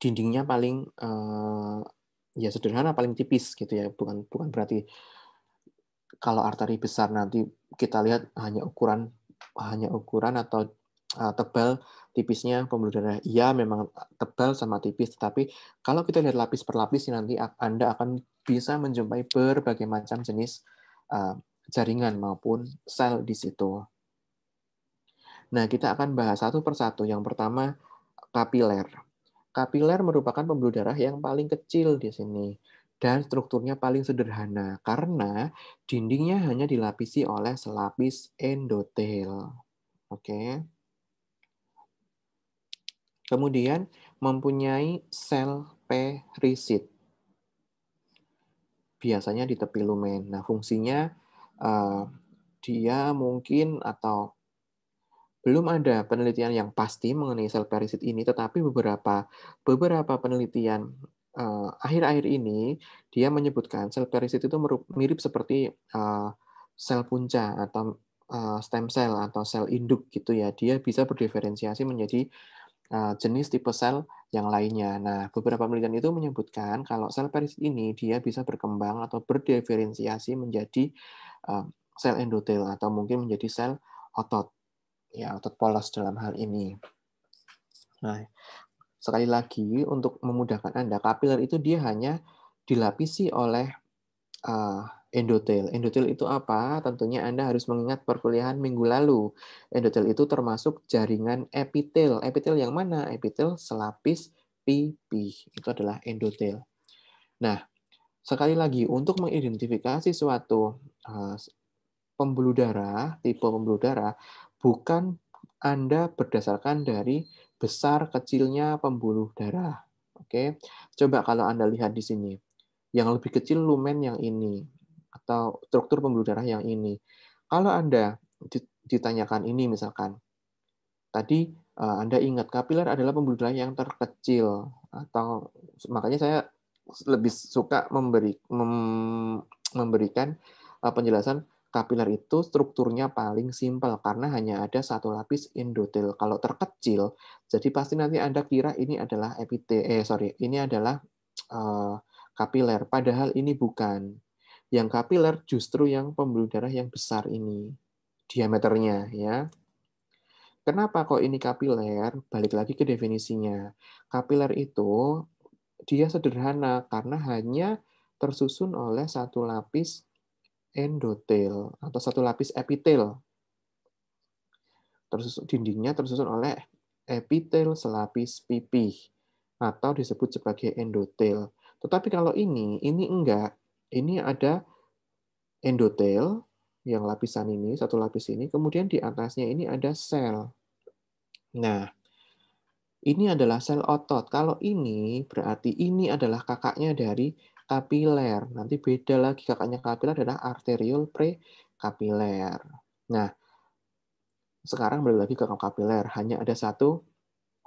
dindingnya paling ya sederhana, paling tipis gitu ya, bukan berarti kalau arteri besar nanti kita lihat hanya ukuran atau tebal tipisnya pembuluh darah. Iya, memang tebal sama tipis, tetapi kalau kita lihat lapis per lapis nanti Anda akan bisa menjumpai berbagai macam jenis jaringan maupun sel di situ. Nah, kita akan bahas satu persatu. Yang pertama, kapiler. Kapiler merupakan pembuluh darah yang paling kecil di sini dan strukturnya paling sederhana karena dindingnya hanya dilapisi oleh selapis endotel. Oke. Kemudian mempunyai sel perisit, biasanya di tepi lumen. Nah, fungsinya dia mungkin atau belum ada penelitian yang pasti mengenai sel perisit ini, tetapi beberapa penelitian akhir-akhir ini dia menyebutkan sel perisit itu mirip seperti sel punca atau stem cell atau sel induk gitu ya. Dia bisa berdiferensiasi menjadi jenis tipe sel yang lainnya. Nah, beberapa penelitian itu menyebutkan kalau sel perisit ini dia bisa berkembang atau berdiferensiasi menjadi sel endotel atau mungkin menjadi sel otot. Ya, otot polos dalam hal ini. Nah, sekali lagi untuk memudahkan Anda, kapiler itu dia hanya dilapisi oleh endotel. Endotel itu apa? Tentunya Anda harus mengingat perkuliahan minggu lalu. Endotel itu termasuk jaringan epitel. Epitel yang mana? Epitel selapis pipih. Itu adalah endotel. Nah, sekali lagi untuk mengidentifikasi suatu pembuluh darah, tipe pembuluh darah, bukan Anda berdasarkan dari besar kecilnya pembuluh darah. Oke, coba kalau Anda lihat di sini, yang lebih kecil lumen yang ini, atau struktur pembuluh darah yang ini. Kalau Anda ditanyakan ini misalkan, tadi Anda ingat kapiler adalah pembuluh darah yang terkecil, atau makanya saya lebih suka memberikan penjelasan kapiler itu strukturnya paling simpel karena hanya ada satu lapis endotel. Kalau terkecil, jadi pasti nanti Anda kira ini adalah ini adalah kapiler. Padahal ini bukan. Yang kapiler justru yang pembuluh darah yang besar ini diameternya ya. Kenapa kok ini kapiler? Balik lagi ke definisinya. Kapiler itu dia sederhana karena hanya tersusun oleh satu lapis endotel atau satu lapis epitel. Dindingnya tersusun oleh epitel selapis pipih atau disebut sebagai endotel. Tetapi kalau ini enggak. Ini ada endotel yang lapisan ini, satu lapis ini, kemudian di atasnya ini ada sel. Nah, ini adalah sel otot. Kalau ini berarti ini adalah kakaknya dari kapiler. Nanti beda lagi, kakaknya kapiler adalah arteriol prekapiler. Nah, sekarang balik lagi ke kapiler, hanya ada satu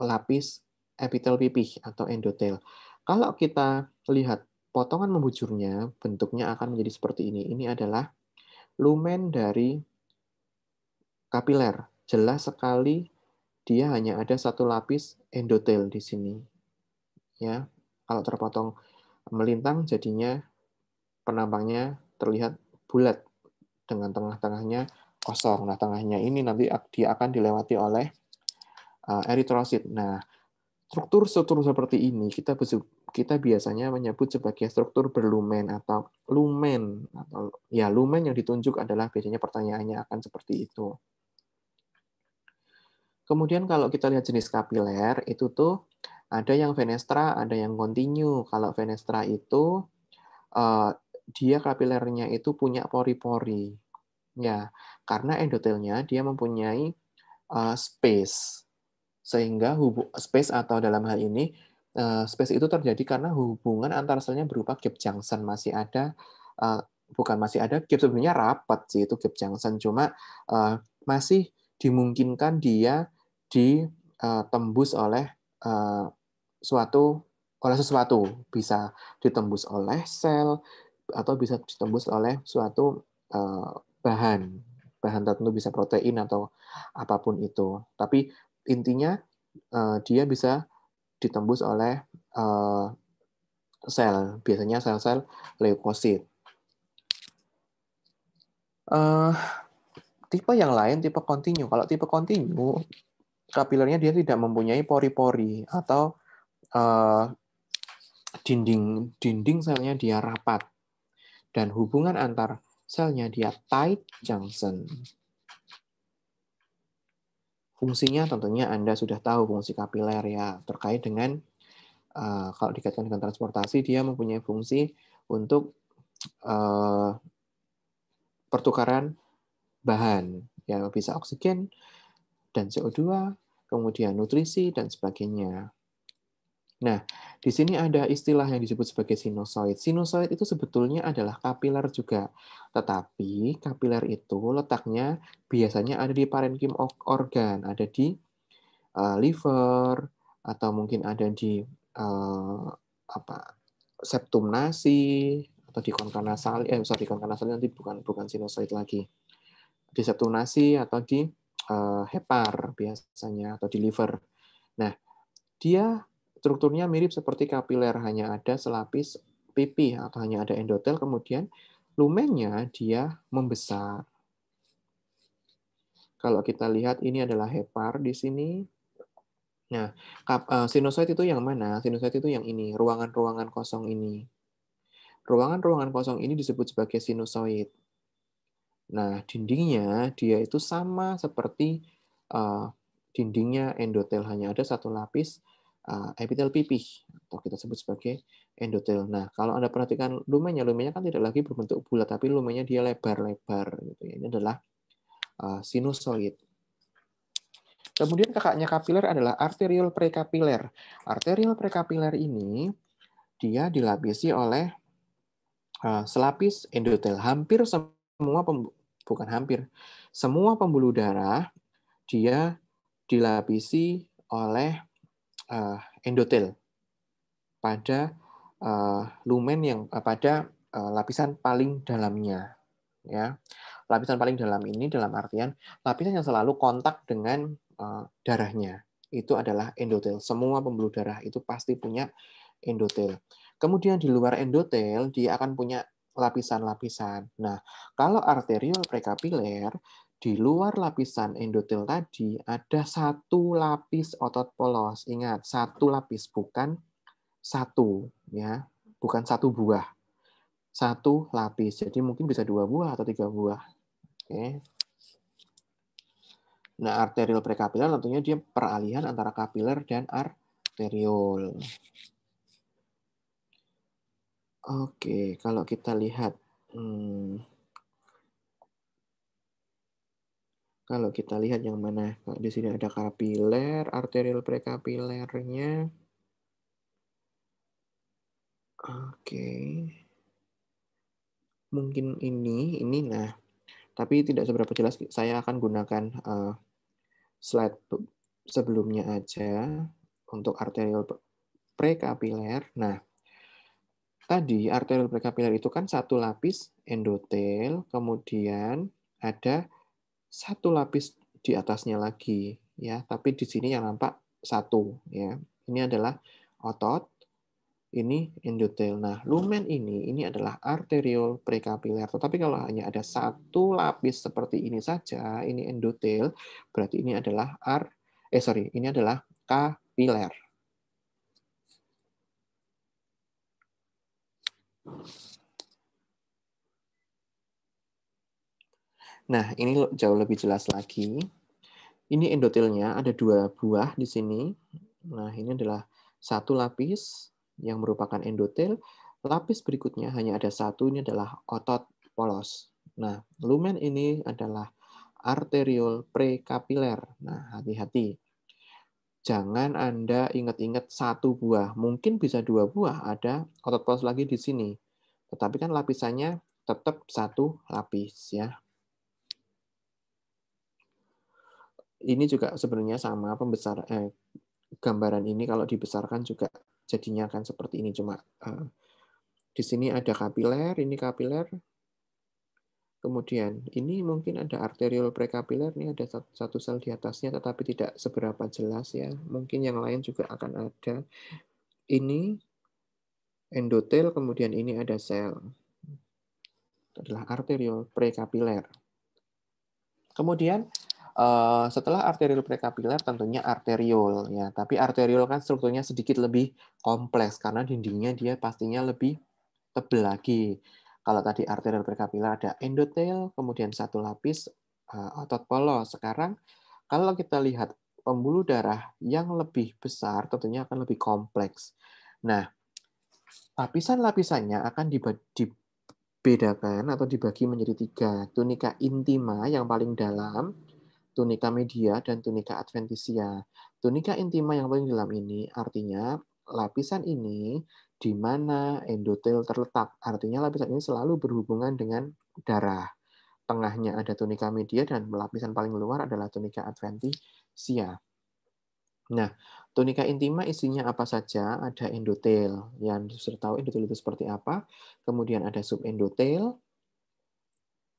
lapis epitel pipih atau endotel. Kalau kita lihat potongan membujurnya, bentuknya akan menjadi seperti ini. Ini adalah lumen dari kapiler. Jelas sekali dia hanya ada satu lapis endotel di sini. Ya, kalau terpotong melintang jadinya penampangnya terlihat bulat dengan tengah-tengahnya kosong. Nah, tengahnya ini nanti dia akan dilewati oleh eritrosit. Nah, struktur seperti ini kita biasanya menyebut sebagai struktur berlumen atau lumen atau ya lumen yang ditunjuk adalah biasanya pertanyaannya akan seperti itu. Kemudian kalau kita lihat jenis kapiler itu tuh ada yang fenestra, ada yang kontinu. Kalau fenestra itu dia kapilernya itu punya pori-pori. Ya, karena endotelnya dia mempunyai space. Sehingga space atau dalam hal ini space itu terjadi karena hubungan antar selnya berupa gap junction masih ada bukan masih ada gap, sebenarnya rapat sih itu gap junction, cuma masih dimungkinkan dia ditembus oleh sesuatu, bisa ditembus oleh sel atau bisa ditembus oleh suatu bahan tertentu, bisa protein atau apapun itu. Tapi intinya dia bisa ditembus oleh sel, biasanya sel-sel leukosit. Tipe yang lain, tipe kontinu. Kalau tipe kontinu, kapilernya dia tidak mempunyai pori-pori atau dinding selnya dia rapat dan hubungan antar selnya dia tight junction. Fungsinya tentunya Anda sudah tahu fungsi kapiler ya, terkait dengan kalau dikaitkan dengan transportasi dia mempunyai fungsi untuk pertukaran bahan, ya bisa oksigen dan CO2, kemudian nutrisi, dan sebagainya. Nah, di sini ada istilah yang disebut sebagai sinusoid. Sinusoid itu sebetulnya adalah kapiler juga, tetapi kapiler itu letaknya biasanya ada di parenkim organ, ada di liver, atau mungkin ada di apa, septum nasi, atau di concha nasal, sorry, concha nasal nanti bukan sinusoid lagi. Di septum nasi atau di hepar biasanya, atau di liver. Nah, dia strukturnya mirip seperti kapiler, hanya ada selapis pipih atau hanya ada endotel, kemudian lumennya dia membesar. Kalau kita lihat ini adalah hepar di sini. Nah, sinusoid itu yang mana? Sinusoid itu yang ini, ruangan-ruangan kosong ini. Ruangan-ruangan kosong ini disebut sebagai sinusoid. Nah, dindingnya dia itu sama seperti dindingnya endotel, hanya ada satu lapis epitel pipih, atau kita sebut sebagai endotel. Nah, kalau Anda perhatikan lumennya kan tidak lagi berbentuk bulat, tapi lumennya dia lebar-lebar. Gitu ya. Ini adalah sinusoid. Kemudian kakaknya kapiler adalah arteriol prekapiler. Arteriol prekapiler ini dia dilapisi oleh selapis endotel. Hampir semua bukan hampir, semua pembuluh darah dia dilapisi oleh endotel pada lumen yang pada lapisan paling dalamnya, ya. Lapisan paling dalam ini dalam artian lapisan yang selalu kontak dengan darahnya itu adalah endotel. Semua pembuluh darah itu pasti punya endotel. Kemudian di luar endotel dia akan punya lapisan-lapisan. Nah, kalau arteriol prekapiler di luar lapisan endotel tadi ada satu lapis otot polos. Ingat, satu lapis, bukan satu, ya, bukan satu buah. Satu lapis. Jadi mungkin bisa 2 buah atau 3 buah. Oke. Nah, arteriol prekapiler tentunya dia peralihan antara kapiler dan arteriol. Oke, kalau kita lihat, kalau kita lihat yang mana? Di sini ada kapiler, arteriol prekapilernya. Oke. Mungkin ini, nah. Tapi tidak seberapa jelas, saya akan gunakan slide sebelumnya aja untuk arteriol prekapiler. Nah, tadi arteriol prekapiler itu kan satu lapis endotel, kemudian ada satu lapis di atasnya lagi, ya. Tapi di sini yang nampak satu, ya. Ini adalah otot, ini endotel. Nah, lumen ini adalah arteriol prekapiler. Tetapi kalau hanya ada satu lapis seperti ini saja, ini endotel, berarti ini adalah ini adalah kapiler. Nah, ini jauh lebih jelas lagi. Ini endotelnya ada 2 buah di sini. Nah, ini adalah satu lapis yang merupakan endotel. Lapis berikutnya hanya ada satu, ini adalah otot polos. Nah, lumen ini adalah arteriol prekapiler. Nah, hati-hati. Jangan Anda ingat-ingat satu buah. Mungkin bisa 2 buah, ada otot polos lagi di sini. Tetapi kan lapisannya tetap satu lapis, ya. Ini juga sebenarnya sama gambaran ini kalau dibesarkan juga jadinya akan seperti ini, cuma di sini ada kapiler, ini kapiler. Kemudian ini mungkin ada arteriol prekapiler, ini ada satu sel di atasnya tetapi tidak seberapa jelas, ya. Mungkin yang lain juga akan ada. Ini endotel, kemudian ini ada sel. Itu adalah arteriol prekapiler. Kemudian setelah arteriol prekapiler tentunya arteriol, ya. Tapi arteriol kan strukturnya sedikit lebih kompleks karena dindingnya dia pastinya lebih tebal lagi. Kalau tadi arteriol prekapiler ada endotel, kemudian satu lapis otot polos. Sekarang kalau kita lihat pembuluh darah yang lebih besar tentunya akan lebih kompleks. Nah, lapisan-lapisannya akan dibedakan atau dibagi menjadi 3. Tunika intima yang paling dalam, tunika media, dan tunika adventisia. Tunika intima yang paling dalam ini artinya lapisan ini di mana endotel terletak. Artinya lapisan ini selalu berhubungan dengan darah. Tengahnya ada tunika media dan lapisan paling luar adalah tunika adventisia. Nah, tunika intima isinya apa saja? Ada endotel, yang sudah tahu endotel itu seperti apa. Kemudian ada subendotel.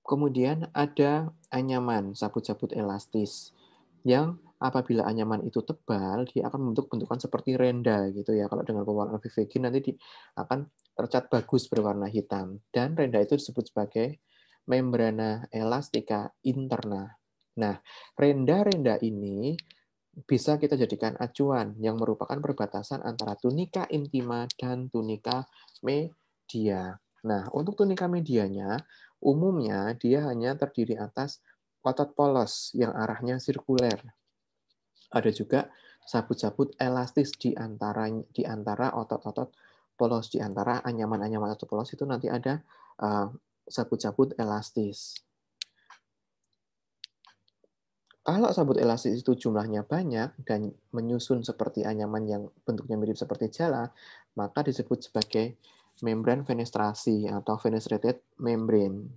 Kemudian ada anyaman, sabut-sabut elastis, yang apabila anyaman itu tebal, dia akan membentuk bentukan seperti renda gitu ya. Kalau dengan pewarnaan VVG nanti akan tercat bagus berwarna hitam. Dan renda itu disebut sebagai membrana elastica interna. Nah, renda-renda ini bisa kita jadikan acuan yang merupakan perbatasan antara tunika intima dan tunika media. Nah, untuk tunika medianya, umumnya dia hanya terdiri atas otot polos yang arahnya sirkuler. Ada juga sabut-sabut elastis di antara otot-otot polos, di antara anyaman-anyaman otot polos itu nanti ada sabut-sabut elastis. Kalau sabut elastis itu jumlahnya banyak dan menyusun seperti anyaman yang bentuknya mirip seperti jala, maka disebut sebagai membran fenestrasi atau fenestrated membrane.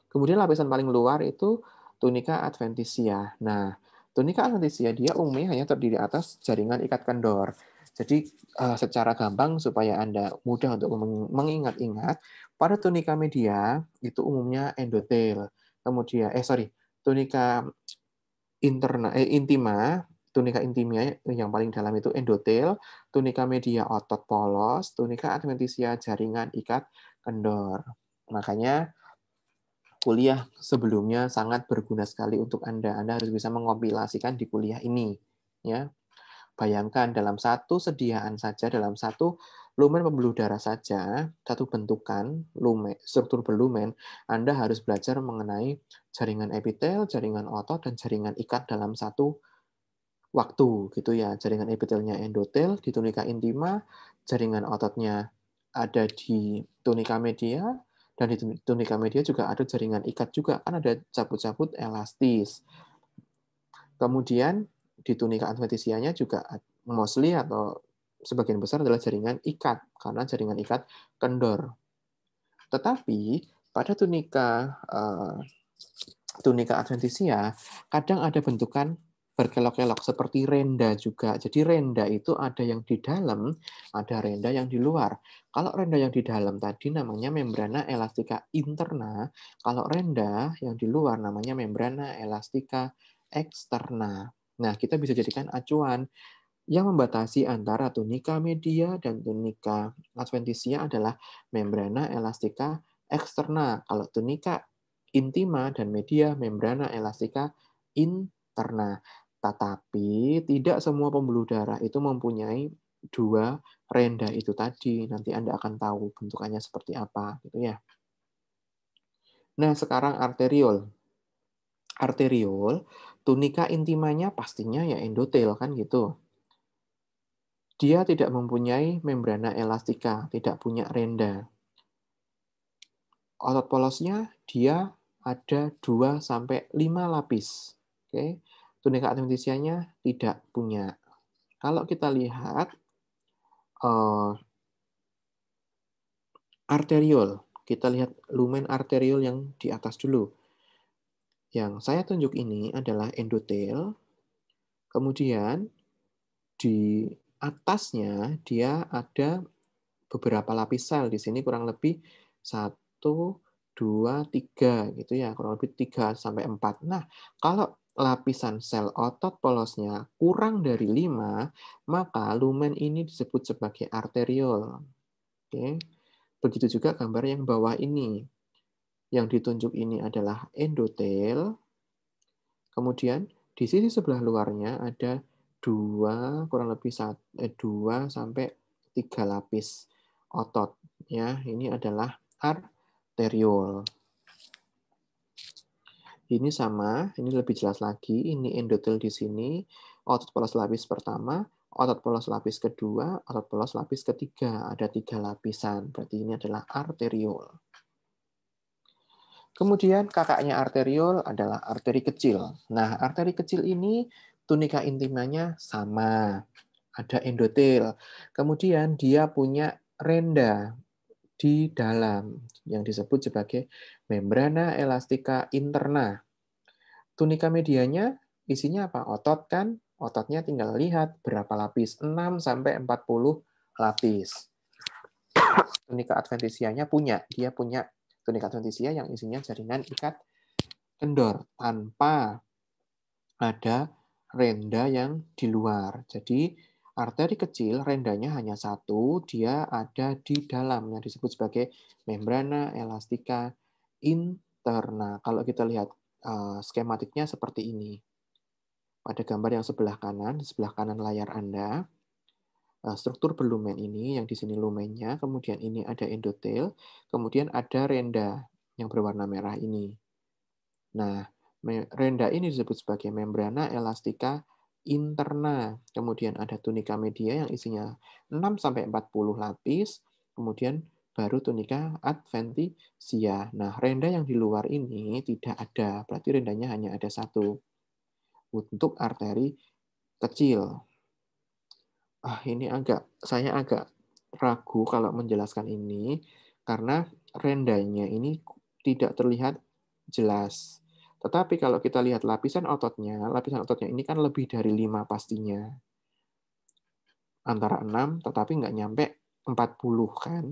Kemudian lapisan paling luar itu tunika adventisia. Nah, tunika adventisia dia umumnya hanya terdiri atas jaringan ikat kendor. Jadi secara gampang supaya Anda mudah untuk mengingat-ingat, pada tunika media itu umumnya endotel. Kemudian tunika tunika intima yang paling dalam itu endotel, tunika media otot polos, tunika adventisia jaringan ikat kendor. Makanya kuliah sebelumnya sangat berguna sekali untuk Anda. Anda harus bisa mengompilasikan di kuliah ini, ya. Bayangkan dalam satu sediaan saja, dalam satu lumen pembuluh darah saja, satu bentukan struktur berlumen, Anda harus belajar mengenai jaringan epitel, jaringan otot, dan jaringan ikat dalam satu waktu, gitu ya. Jaringan epitelnya endotel di tunika intima, jaringan ototnya ada di tunika media, dan di tunika media juga ada jaringan ikat juga, kan ada cabut-cabut elastis. Kemudian di tunika adventisianya juga mostly atau sebagian besar adalah jaringan ikat, karena jaringan ikat kendor. Tetapi pada tunika adventisia kadang ada bentukan berkelok-kelok seperti renda juga. Jadi renda itu ada yang di dalam, ada renda yang di luar. Kalau renda yang di dalam tadi namanya membrana elastica interna, kalau renda yang di luar namanya membrana elastica eksterna. Nah, kita bisa jadikan acuan yang membatasi antara tunika media dan tunika adventisia adalah membrana elastica eksterna. Kalau tunika intima dan media, membrana elastica interna. Tetapi tidak semua pembuluh darah itu mempunyai dua renda itu tadi. Nanti Anda akan tahu bentukannya seperti apa, gitu ya. Nah, sekarang arteriol. Arteriol, tunika intimanya pastinya ya endotel kan gitu. Dia tidak mempunyai membrana elastika, tidak punya renda. Otot polosnya dia ada 2 sampai 5 lapis. Oke. Tunika adventisianya tidak punya. Kalau kita lihat arteriol, kita lihat lumen arteriol yang di atas dulu. Yang saya tunjuk ini adalah endotel. Kemudian di atasnya dia ada beberapa lapis sel. Di sini kurang lebih 1, 2, 3 gitu ya, kurang lebih 3 sampai 4. Nah, kalau lapisan sel otot polosnya kurang dari 5, maka lumen ini disebut sebagai arteriol. Oke. Begitu juga gambar yang bawah ini. Yang ditunjuk ini adalah endotel. Kemudian di sisi sebelah luarnya ada 2 kurang lebih 2 sampai 3 lapis otot ya. Ini adalah arteriol. Ini sama, ini lebih jelas lagi. Ini endotel di sini, otot polos lapis pertama, otot polos lapis kedua, otot polos lapis ketiga. Ada 3 lapisan. Berarti ini adalah arteriol. Kemudian kakaknya arteriol adalah arteri kecil. Nah, arteri kecil ini tunika intimanya sama, ada endotel. Kemudian dia punya renda di dalam yang disebut sebagai membrana elastica interna. Tunika medianya isinya apa? Otot kan? Ototnya tinggal lihat berapa lapis, 6 sampai 40 lapis. Tunika adventitianya dia punya tunika adventitia yang isinya jaringan ikat kendor tanpa ada renda yang di luar. Jadi arteri kecil rendanya hanya satu, dia ada di dalam yang disebut sebagai membrana elastica interna. Kalau kita lihat skematiknya seperti ini. Pada gambar yang sebelah kanan, di sebelah kanan layar Anda, struktur berlumen ini yang di sini lumennya, kemudian ini ada endotel, kemudian ada renda yang berwarna merah ini. Nah, renda ini disebut sebagai membrana elastica interna. Kemudian ada tunika media yang isinya 6 sampai 40 lapis, kemudian baru tunika adventitia. Nah, renda yang di luar ini tidak ada, berarti rendanya hanya ada satu untuk arteri kecil. Ini saya agak ragu kalau menjelaskan ini karena rendanya ini tidak terlihat jelas. Tetapi kalau kita lihat lapisan ototnya ini kan lebih dari 5 pastinya. Antara 6 tetapi nggak nyampe 40 kan.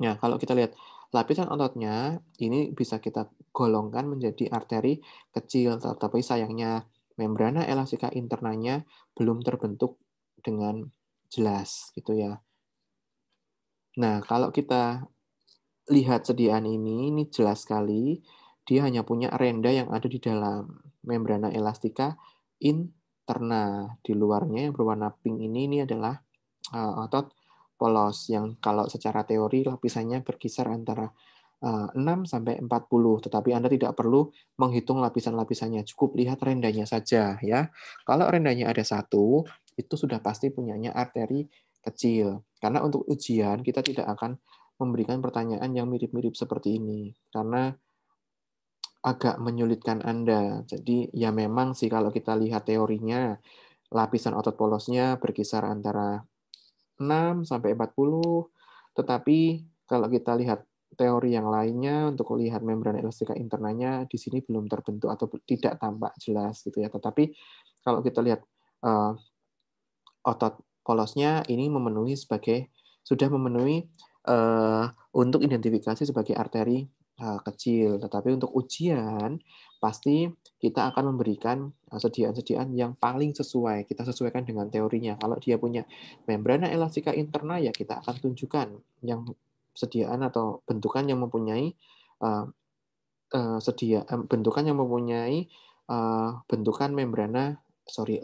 Nah, kalau kita lihat lapisan ototnya ini bisa kita golongkan menjadi arteri kecil, tetapi sayangnya membrana elastika internanya belum terbentuk dengan jelas gitu ya. Nah, kalau kita lihat sediaan ini jelas sekali dia hanya punya renda yang ada di dalam membrana elastika interna. Di luarnya yang berwarna pink ini adalah otot polos yang kalau secara teori lapisannya berkisar antara 6 sampai 40, tetapi Anda tidak perlu menghitung lapisan-lapisannya, cukup lihat rendanya saja ya. Kalau rendanya ada satu, itu sudah pasti punyanya arteri kecil. Karena untuk ujian kita tidak akan memberikan pertanyaan yang mirip-mirip seperti ini, karena agak menyulitkan Anda. Jadi ya memang sih kalau kita lihat teorinya, lapisan otot polosnya berkisar antara 6 sampai 40, tetapi kalau kita lihat teori yang lainnya untuk lihat membran elastika internanya di sini belum terbentuk atau tidak tampak jelas gitu ya. Tetapi kalau kita lihat otot polosnya ini sudah memenuhi untuk identifikasi sebagai arteri kecil. Tetapi untuk ujian pasti kita akan memberikan sediaan-sediaan yang paling sesuai. Kita sesuaikan dengan teorinya. Kalau dia punya membrana elastika interna ya kita akan tunjukkan yang sediaan atau bentukan yang mempunyai bentukan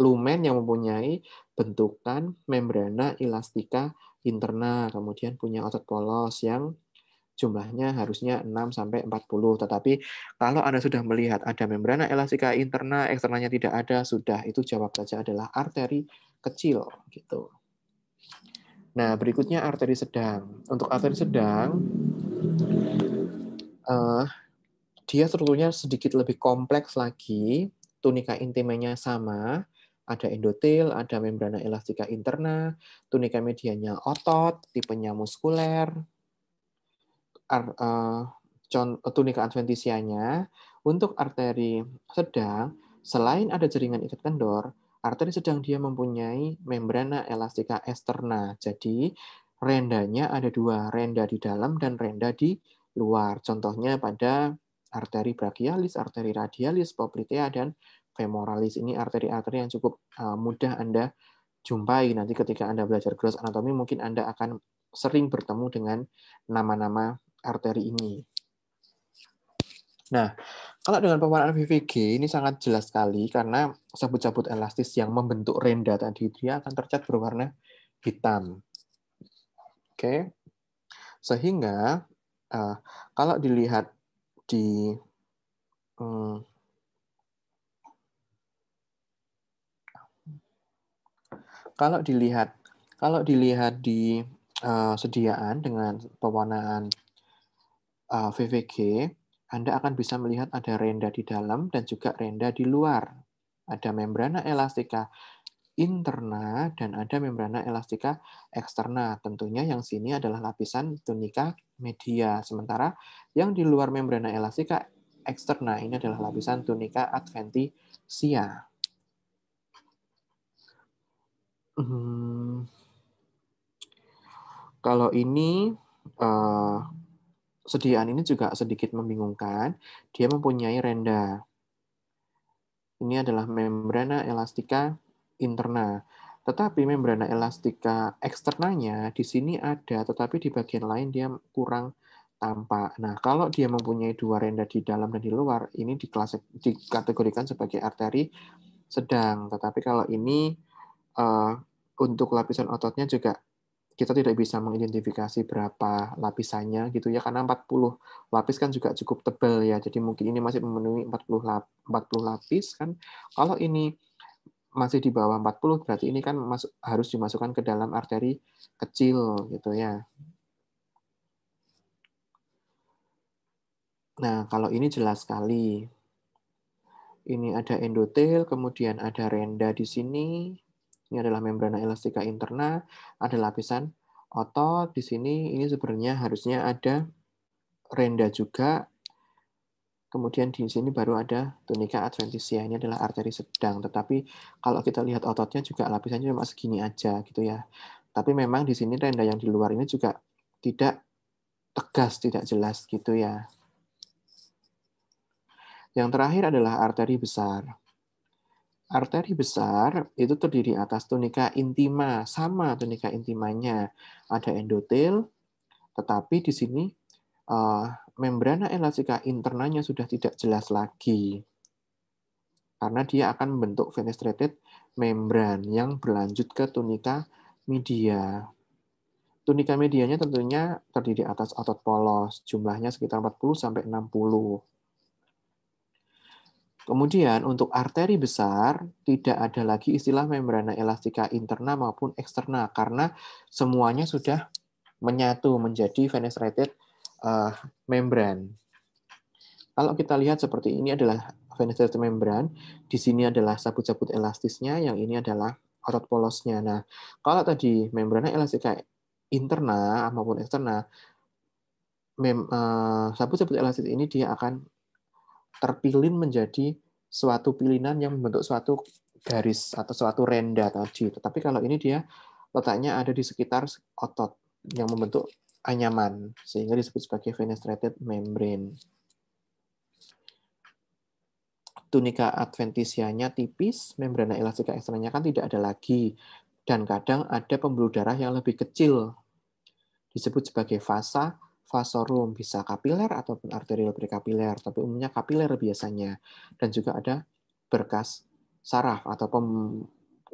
lumen yang mempunyai bentukan membrana elastika interna, kemudian punya otot polos yang jumlahnya harusnya 6 sampai 40. Tetapi kalau Anda sudah melihat ada membrana elastika interna, eksternanya tidak ada, sudah itu jawab saja adalah arteri kecil gitu. Nah, berikutnya arteri sedang. Untuk arteri sedang dia strukturnya sedikit lebih kompleks lagi, tunika intimanya sama, ada endotel, ada membrana elastika interna, tunika medianya otot, tipenya muskuler, tunika adventitianya. Untuk arteri sedang, selain ada jaringan ikat kendor, arteri sedang dia mempunyai membrana elastika eksterna. Jadi, rendanya ada dua, renda di dalam dan renda di luar. Contohnya pada arteri brachialis, arteri radialis, poplitea, dan femoralis. Ini arteri-arteri yang cukup mudah Anda jumpai nanti ketika Anda belajar gross anatomy, mungkin Anda akan sering bertemu dengan nama-nama arteri ini. Nah, kalau dengan pewarnaan VVG ini sangat jelas sekali karena sabut-sabut elastis yang membentuk renda tadi dia akan tercat berwarna hitam. Oke. Sehingga kalau dilihat di sediaan dengan pewarnaan VVG, Anda akan bisa melihat ada renda di dalam dan juga renda di luar. Ada membrana elastika interna dan ada membrana elastika eksterna. Tentunya yang sini adalah lapisan tunika media. Sementara yang di luar membrana elastika eksterna ini adalah lapisan tunika adventisia. Kalau ini sediaan ini juga sedikit membingungkan. Dia mempunyai renda. Ini adalah membrana elastika interna. Tetapi membrana elastika eksternanya di sini ada, tetapi di bagian lain dia kurang tampak. Nah, kalau dia mempunyai dua renda di dalam dan di luar, ini dikategorikan sebagai arteri sedang. Tetapi kalau ini untuk lapisan ototnya juga kita tidak bisa mengidentifikasi berapa lapisannya gitu ya, karena 40 lapis kan juga cukup tebal ya, jadi mungkin ini masih memenuhi 40 lapis kan. Kalau ini masih di bawah 40 berarti ini kan harus dimasukkan ke dalam arteri kecil gitu ya. Nah, kalau ini jelas sekali. Ini ada endotel, kemudian ada renda di sini. Ini adalah membrana elastika interna, ada lapisan otot di sini. Ini sebenarnya harusnya ada renda juga. Kemudian di sini baru ada tunika adventisia. Ini adalah arteri sedang. Tetapi kalau kita lihat ototnya juga lapisannya cuma segini aja gitu ya. Tapi memang di sini renda yang di luar ini juga tidak tegas, tidak jelas gitu ya. Yang terakhir adalah arteri besar. Arteri besar itu terdiri atas tunika intima, sama tunika intimanya. Ada endotel, tetapi di sini membrana elastika internanya sudah tidak jelas lagi. Karena dia akan membentuk fenestrated membran yang berlanjut ke tunika media. Tunika medianya tentunya terdiri atas otot polos, jumlahnya sekitar 40-60. Kemudian untuk arteri besar, tidak ada lagi istilah membrana elastika interna maupun eksterna, karena semuanya sudah menyatu menjadi fenestrated membran. Kalau kita lihat seperti ini adalah fenestrated membran, di sini adalah sabut-sabut elastisnya, yang ini adalah otot polosnya. Nah, kalau tadi membrana elastika interna maupun eksterna, sabut-sabut elastis ini dia akan terpilin menjadi suatu pilinan yang membentuk suatu garis atau suatu renda tadi. Tetapi kalau ini dia letaknya ada di sekitar otot yang membentuk anyaman, sehingga disebut sebagai fenestrated membrane. Tunika adventisianya tipis, membrana elastika eksternanya kan tidak ada lagi, dan kadang ada pembuluh darah yang lebih kecil, disebut sebagai vasa vasorum, bisa kapiler ataupun arterial prekapiler, tapi umumnya kapiler biasanya. Dan juga ada berkas saraf atau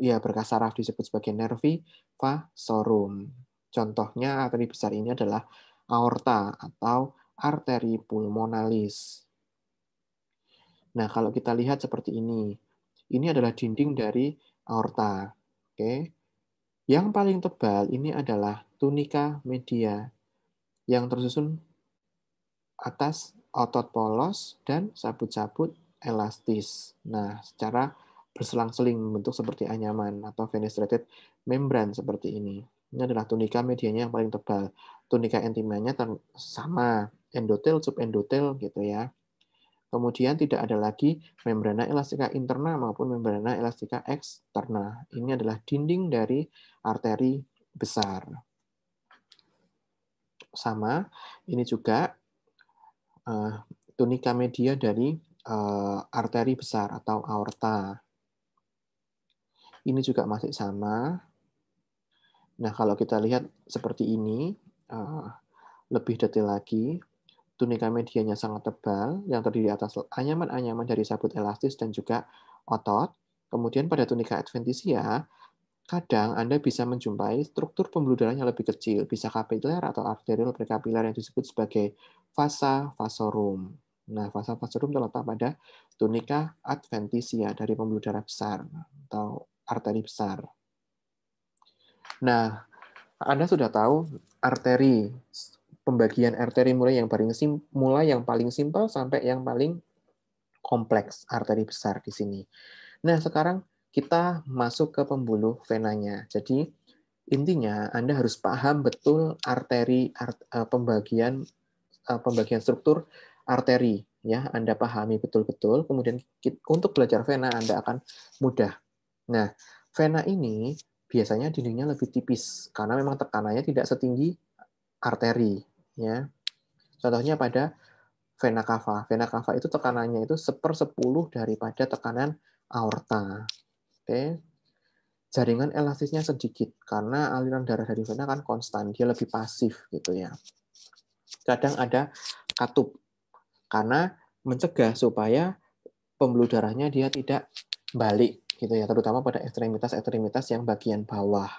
berkas saraf disebut sebagai nervi vasorum. Contohnya arteri besar ini adalah aorta atau arteri pulmonalis. Nah, kalau kita lihat seperti ini adalah dinding dari aorta. Oke. Yang paling tebal ini adalah tunika media yang tersusun atas otot polos dan sabut-sabut elastis. Nah, secara berselang-seling membentuk seperti anyaman atau fenestrated membran seperti ini. Ini adalah tunika medianya yang paling tebal. Tunika intimanya sama, endotel, subendotel gitu ya. Kemudian tidak ada lagi membrana elastika interna maupun membrana elastika eksterna. Ini adalah dinding dari arteri besar. Sama, ini juga tunika media dari arteri besar atau aorta. Ini juga masih sama. Nah, kalau kita lihat seperti ini, lebih detail lagi, tunika medianya sangat tebal, yang terdiri atas anyaman-anyaman dari sabut elastis dan juga otot. Kemudian pada tunika adventisia, kadang Anda bisa menjumpai struktur pembuluh darah yang lebih kecil, bisa kapiler atau arterial prekapiler yang disebut sebagai vasa vasorum. Nah, vasa vasorum terletak pada tunika adventisia dari pembuluh darah besar atau arteri besar. Nah, Anda sudah tahu arteri pembagian arteri mulai yang paling simpel sampai yang paling kompleks, arteri besar di sini. Nah, sekarang kita masuk ke pembuluh venanya. Jadi, intinya Anda harus paham betul pembagian struktur arteri, ya. Anda pahami betul-betul, kemudian untuk belajar vena Anda akan mudah. Nah, vena ini biasanya dindingnya lebih tipis karena memang tekanannya tidak setinggi arteri, ya. Contohnya pada vena cava. Vena cava itu tekanannya itu 1/10 daripada tekanan aorta. Oke. Jaringan elastisnya sedikit karena aliran darah dari vena kan konstan, dia lebih pasif gitu ya. Kadang ada katup karena mencegah supaya pembuluh darahnya dia tidak balik gitu ya, terutama pada ekstremitas-ekstremitas yang bagian bawah.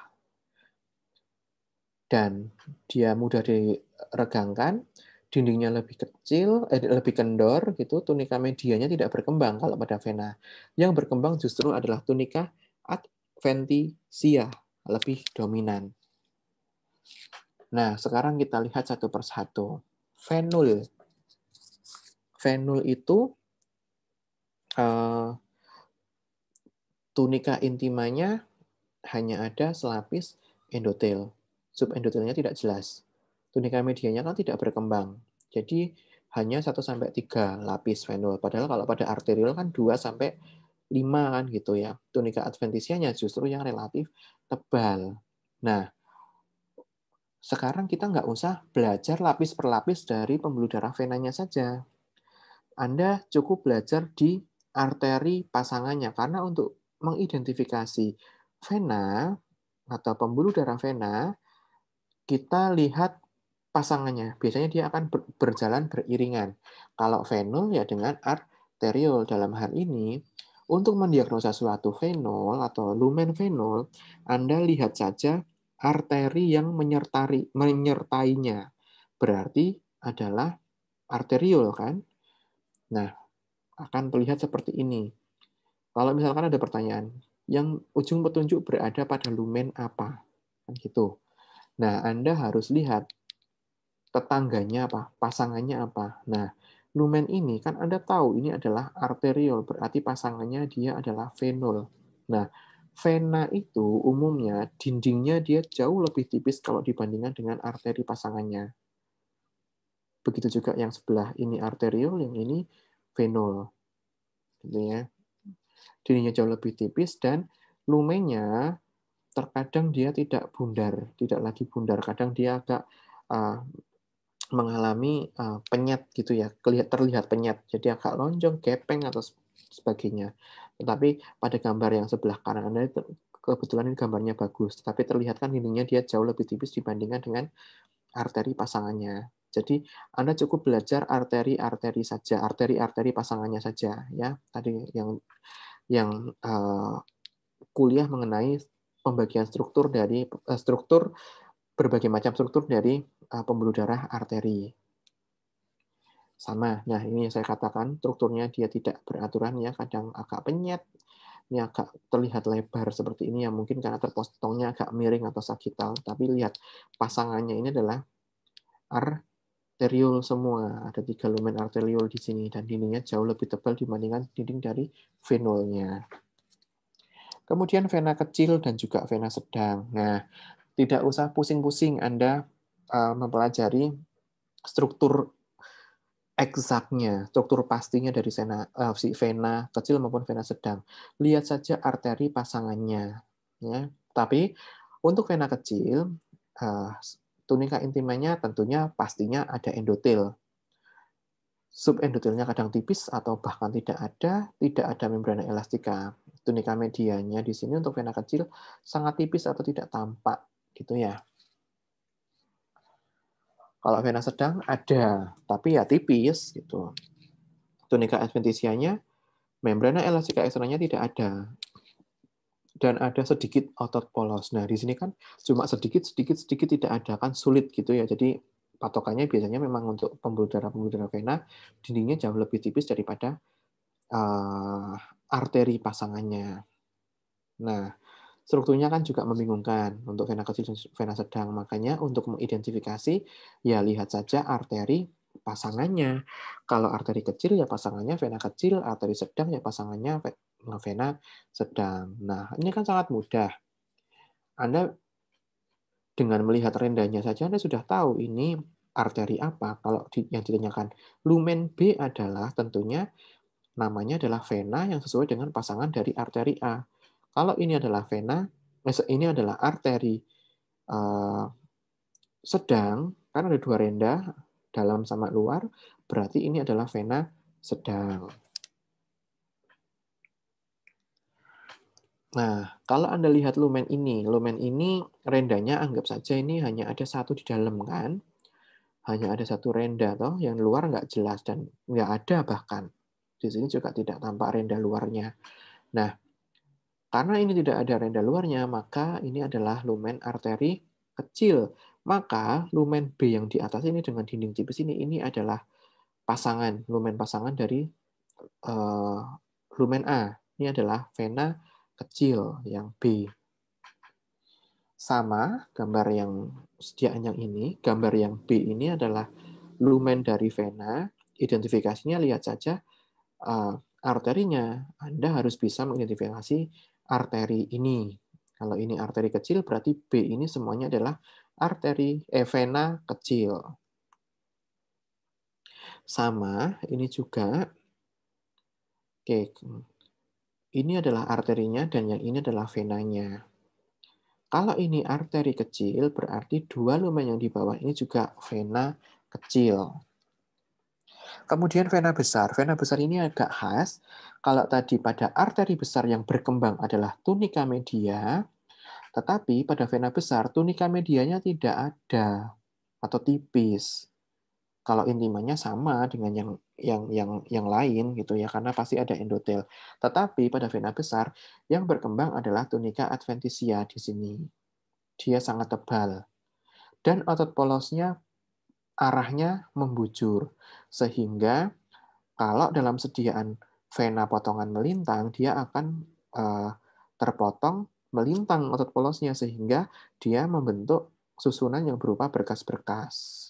Dan dia mudah diregangkan, dindingnya lebih kecil, lebih kendor gitu, tunika medianya tidak berkembang kalau pada vena. Yang berkembang justru adalah tunika adventitia, lebih dominan. Nah, sekarang kita lihat satu persatu. Venul. Venul itu tunika intimanya hanya ada selapis endotel. Subendotelnya tidak jelas. Tunika medianya kan tidak berkembang. Jadi hanya 1-3 lapis venul. Padahal kalau pada arteriol kan 2-5 kan gitu ya. Tunika adventisianya justru yang relatif tebal. Nah, sekarang kita nggak usah belajar lapis per lapis dari pembuluh darah venanya saja. Anda cukup belajar di arteri pasangannya, karena untuk mengidentifikasi vena atau pembuluh darah vena, kita lihat pasangannya. Biasanya dia akan berjalan beriringan. Kalau venul ya dengan arteriol. Dalam hal ini, untuk mendiagnosa suatu venul atau lumen venul, Anda lihat saja arteri yang menyertainya. Berarti adalah arteriol kan? Nah, akan terlihat seperti ini. Kalau misalkan ada pertanyaan, yang ujung petunjuk berada pada lumen apa? Kan gitu. Nah, Anda harus lihat tetangganya apa, pasangannya apa. Nah, lumen ini kan Anda tahu ini adalah arteriol, berarti pasangannya dia adalah venul. Nah, vena itu umumnya dindingnya dia jauh lebih tipis kalau dibandingkan dengan arteri pasangannya. Begitu juga yang sebelah ini arteriol, yang ini venul. Gitu ya. Dindingnya jauh lebih tipis dan lumennya terkadang dia tidak bundar, tidak lagi bundar. Kadang dia agak mengalami penyet gitu ya, terlihat penyet. Jadi agak lonjong, gepeng atau sebagainya. Tetapi pada gambar yang sebelah kanan Anda itu kebetulan ini gambarnya bagus, tapi terlihat kan dindingnya dia jauh lebih tipis dibandingkan dengan arteri pasangannya. Jadi Anda cukup belajar arteri-arteri saja, arteri-arteri pasangannya saja ya. Tadi yang kuliah mengenai pembagian struktur dari berbagai macam struktur dari pembuluh darah arteri. Sama. Nah, ini yang saya katakan strukturnya dia tidak beraturan ya, kadang agak penyet, ini agak terlihat lebar seperti ini yang mungkin karena terpotongnya agak miring atau sagital, tapi lihat pasangannya ini adalah arteriol semua. Ada 3 lumen arteriol di sini dan dindingnya jauh lebih tebal dibandingkan dinding dari venulnya. Kemudian vena kecil dan juga vena sedang. Nah, tidak usah pusing-pusing Anda mempelajari struktur eksaknya, struktur pastinya dari vena kecil maupun vena sedang. Lihat saja arteri pasangannya. Ya. Tapi untuk vena kecil, tunika intimanya tentunya pastinya ada endotel. Subendotelnya kadang tipis atau bahkan tidak ada membrana elastika. Tunika medianya di sini untuk vena kecil sangat tipis atau tidak tampak, gitu ya. Kalau vena sedang ada, tapi ya tipis gitu. Tunika adventisianya, membrana elastika eksternanya tidak ada. Dan ada sedikit otot polos. Nah, di sini kan cuma sedikit tidak ada, kan sulit gitu ya. Jadi patokannya biasanya memang untuk pembuluh darah vena, dindingnya jauh lebih tipis daripada arteri pasangannya. Nah, strukturnya kan juga membingungkan untuk vena kecil dan vena sedang. Makanya untuk mengidentifikasi, ya lihat saja arteri pasangannya. Kalau arteri kecil ya pasangannya vena kecil, arteri sedang ya pasangannya vena sedang. Nah, ini kan sangat mudah. Anda dengan melihat rendahnya saja Anda sudah tahu ini arteri apa. Kalau yang ditanyakan lumen B adalah tentunya namanya adalah vena yang sesuai dengan pasangan dari arteri A. Kalau ini adalah vena, ini adalah arteri sedang, kan ada dua rendah, dalam sama luar, berarti ini adalah vena sedang. Nah, kalau Anda lihat lumen ini rendahnya anggap saja ini hanya ada satu di dalam kan, hanya ada satu renda toh, yang luar nggak jelas dan nggak ada bahkan. Di sini juga tidak tampak renda luarnya. Nah, karena ini tidak ada renda luarnya, maka ini adalah lumen arteri kecil. Maka lumen B yang di atas ini dengan dinding tipis ini adalah pasangan, lumen pasangan dari lumen A. Ini adalah vena kecil yang B. Sama gambar yang sediaan yang ini, gambar yang B ini adalah lumen dari vena. Identifikasinya lihat saja arterinya. Anda harus bisa mengidentifikasi arteri ini. Kalau ini arteri kecil, berarti B ini semuanya adalah vena kecil. Sama, ini juga. Oke, ini adalah arterinya dan yang ini adalah venanya. Kalau ini arteri kecil, berarti dua lumen yang di bawah ini juga vena kecil. Kemudian vena besar. Vena besar ini agak khas. Kalau tadi pada arteri besar yang berkembang adalah tunika media, tetapi pada vena besar tunika medianya tidak ada atau tipis. Kalau intimannya sama dengan yang lain gitu ya, karena pasti ada endotel. Tetapi pada vena besar yang berkembang adalah tunika adventitia di sini. Dia sangat tebal dan otot polosnya arahnya membujur sehingga kalau dalam sediaan vena potongan melintang dia akan terpotong melintang otot polosnya sehingga dia membentuk susunan yang berupa berkas-berkas.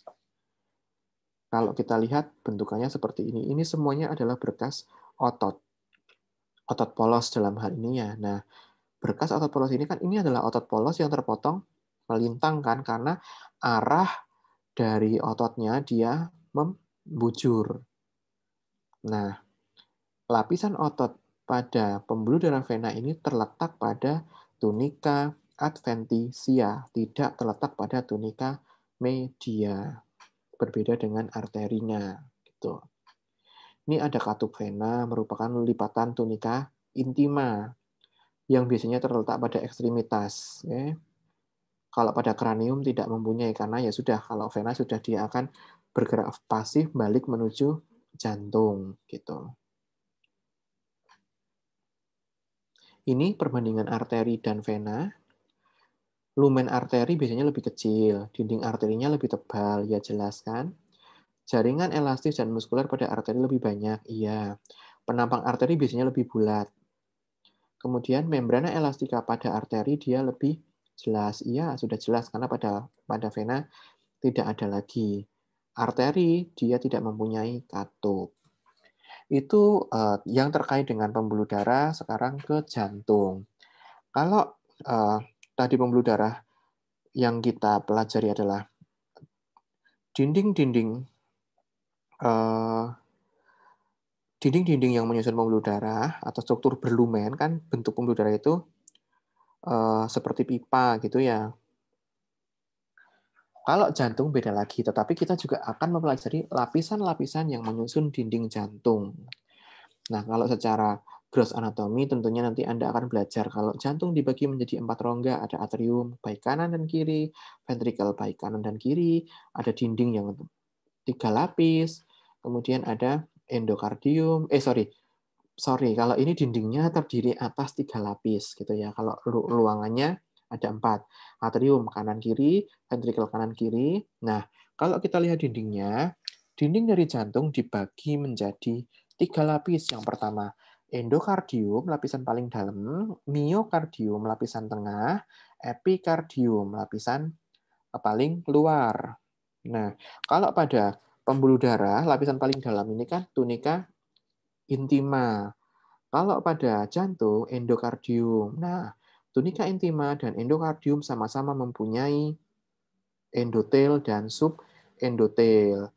Kalau kita lihat bentukannya seperti ini. Ini semuanya adalah berkas otot. Otot polos dalam hal ini ya. Nah, berkas otot polos ini kan ini adalah otot polos yang terpotong melintang kan karena arah dari ototnya dia membujur. Nah, lapisan otot pada pembuluh darah vena ini terletak pada tunika adventitia, tidak terletak pada tunika media. Berbeda dengan arterinya gitu. Ini ada katup vena merupakan lipatan tunika intima yang biasanya terletak pada ekstremitas. Ya. Kalau pada kranium tidak mempunyai karena ya sudah kalau vena sudah dia akan bergerak pasif balik menuju jantung gitu. Ini perbandingan arteri dan vena. Lumen arteri biasanya lebih kecil, dinding arterinya lebih tebal, ya jelas kan? Jaringan elastis dan muskuler pada arteri lebih banyak, iya. Penampang arteri biasanya lebih bulat. Kemudian membrana elastika pada arteri dia lebih jelas, iya sudah jelas karena pada vena tidak ada lagi. Arteri dia tidak mempunyai katup. Itu yang terkait dengan pembuluh darah. Sekarang ke jantung. Kalau tadi pembuluh darah yang kita pelajari adalah dinding-dinding dinding-dinding yang menyusun pembuluh darah atau struktur berlumen kan bentuk pembuluh darah itu seperti pipa gitu ya. Kalau jantung beda lagi, tetapi kita juga akan mempelajari lapisan-lapisan yang menyusun dinding jantung. Nah, kalau secara gross anatomy tentunya nanti Anda akan belajar kalau jantung dibagi menjadi 4 rongga, ada atrium baik kanan dan kiri, ventricle baik kanan dan kiri, ada dinding yang 3 lapis, kemudian ada endokardium, kalau ini dindingnya terdiri atas 3 lapis gitu ya. Kalau ruangannya ada 4. Atrium kanan kiri, ventricle kanan kiri. Nah, kalau kita lihat dindingnya, dinding dari jantung dibagi menjadi 3 lapis. Yang pertama, endokardium lapisan paling dalam, miokardium lapisan tengah, epikardium lapisan paling luar. Nah, kalau pada pembuluh darah lapisan paling dalam ini kan tunika intima. Kalau pada jantung endokardium. Nah, tunika intima dan endokardium sama-sama mempunyai endotel dan subendotel.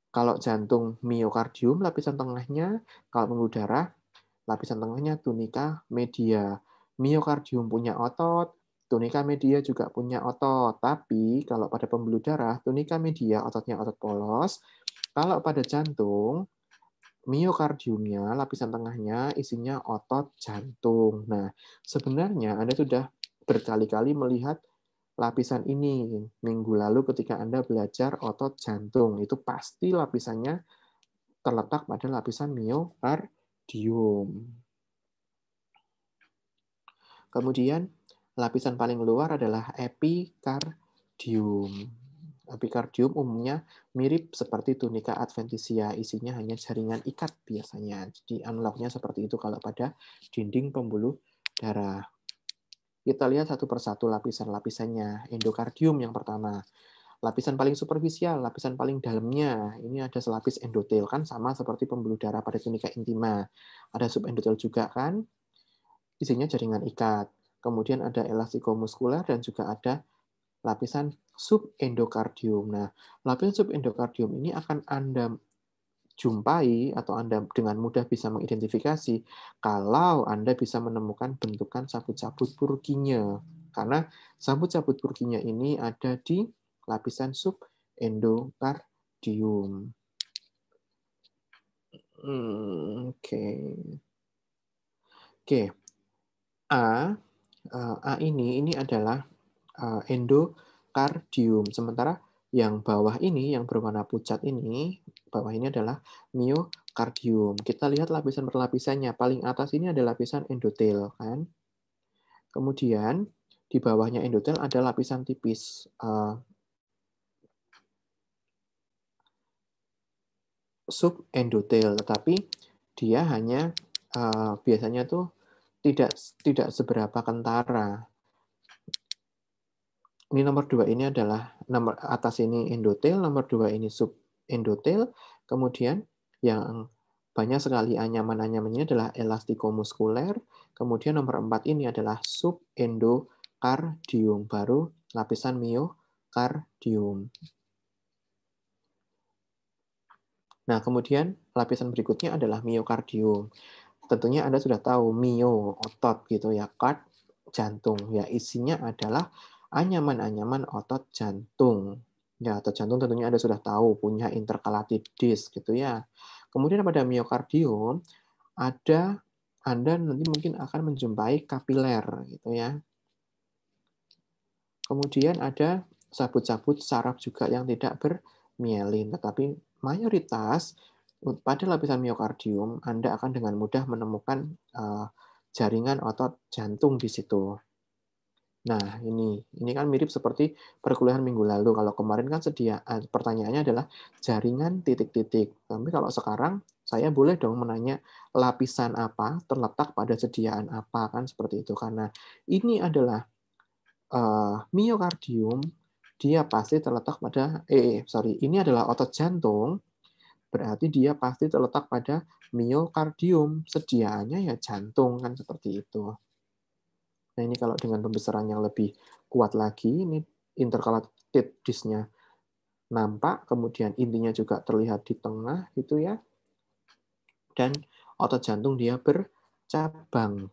Kalau jantung miokardium lapisan tengahnya, kalau pembuluh darah lapisan tengahnya tunika media. Miokardium punya otot, tunika media juga punya otot. Tapi kalau pada pembuluh darah, tunika media ototnya otot polos. Kalau pada jantung, miokardiumnya lapisan tengahnya isinya otot jantung. Nah, sebenarnya Anda sudah berkali-kali melihat lapisan ini minggu lalu ketika Anda belajar otot jantung. Itu pasti lapisannya terletak pada lapisan miokardium. Kemudian lapisan paling luar adalah epikardium. Epikardium umumnya mirip seperti tunika adventisia, isinya hanya jaringan ikat biasanya. Jadi analognya seperti itu kalau pada dinding pembuluh darah. Kita lihat satu persatu lapisan-lapisannya. Endokardium yang pertama. Lapisan paling superficial, lapisan paling dalamnya, ini ada selapis endotel, kan sama seperti pembuluh darah pada tunika intima. Ada subendotel juga kan, isinya jaringan ikat. Kemudian ada elastikomuskuler dan juga ada lapisan subendokardium. Nah, lapisan subendokardium ini akan Anda jumpai atau Anda dengan mudah bisa mengidentifikasi kalau Anda bisa menemukan bentukan sabut-sabut Purkinje. Karena sabut-sabut Purkinje ini ada di lapisan subendokardium. Oke. A ini adalah endokardium. Sementara yang bawah ini, yang berwarna pucat ini, bawah ini adalah miokardium. Kita lihat lapisan per lapisannya. Paling atas ini ada lapisan endotel, kan? Kemudian di bawahnya endotel ada lapisan tipis subendotel, tetapi dia hanya biasanya tuh tidak seberapa kentara. Ini nomor 2 ini adalah nomor atas ini endotel, nomor 2 ini subendotel, kemudian yang banyak sekali anyaman-anyamannya adalah elastikomuskuler, kemudian nomor 4 ini adalah subendokardium, baru lapisan miokardium. Nah, kemudian lapisan berikutnya adalah miokardium. Tentunya Anda sudah tahu mio, otot gitu ya, kard, jantung. Ya, isinya adalah anyaman-anyaman otot jantung. Ya, otot jantung tentunya Anda sudah tahu punya intercalated disc gitu ya. Kemudian pada miokardium ada Anda nanti mungkin akan menjumpai kapiler gitu ya. Kemudian ada sabut-sabut saraf juga yang tidak bermielin, tetapi mayoritas pada lapisan miokardium Anda akan dengan mudah menemukan jaringan otot jantung di situ. Nah, ini kan mirip seperti perkuliahan minggu lalu. Kalau kemarin kan pertanyaannya adalah jaringan titik-titik. Tapi kalau sekarang saya boleh dong menanya lapisan apa terletak pada sediaan apa, kan seperti itu. Karena ini adalah miokardium, dia pasti terletak pada ini adalah otot jantung, berarti dia pasti terletak pada miokardium. Sediaannya ya jantung, kan seperti itu. Nah, ini kalau dengan pembesaran yang lebih kuat lagi, ini intercalated disc-nya nampak, kemudian intinya juga terlihat di tengah gitu ya. Dan otot jantung dia bercabang.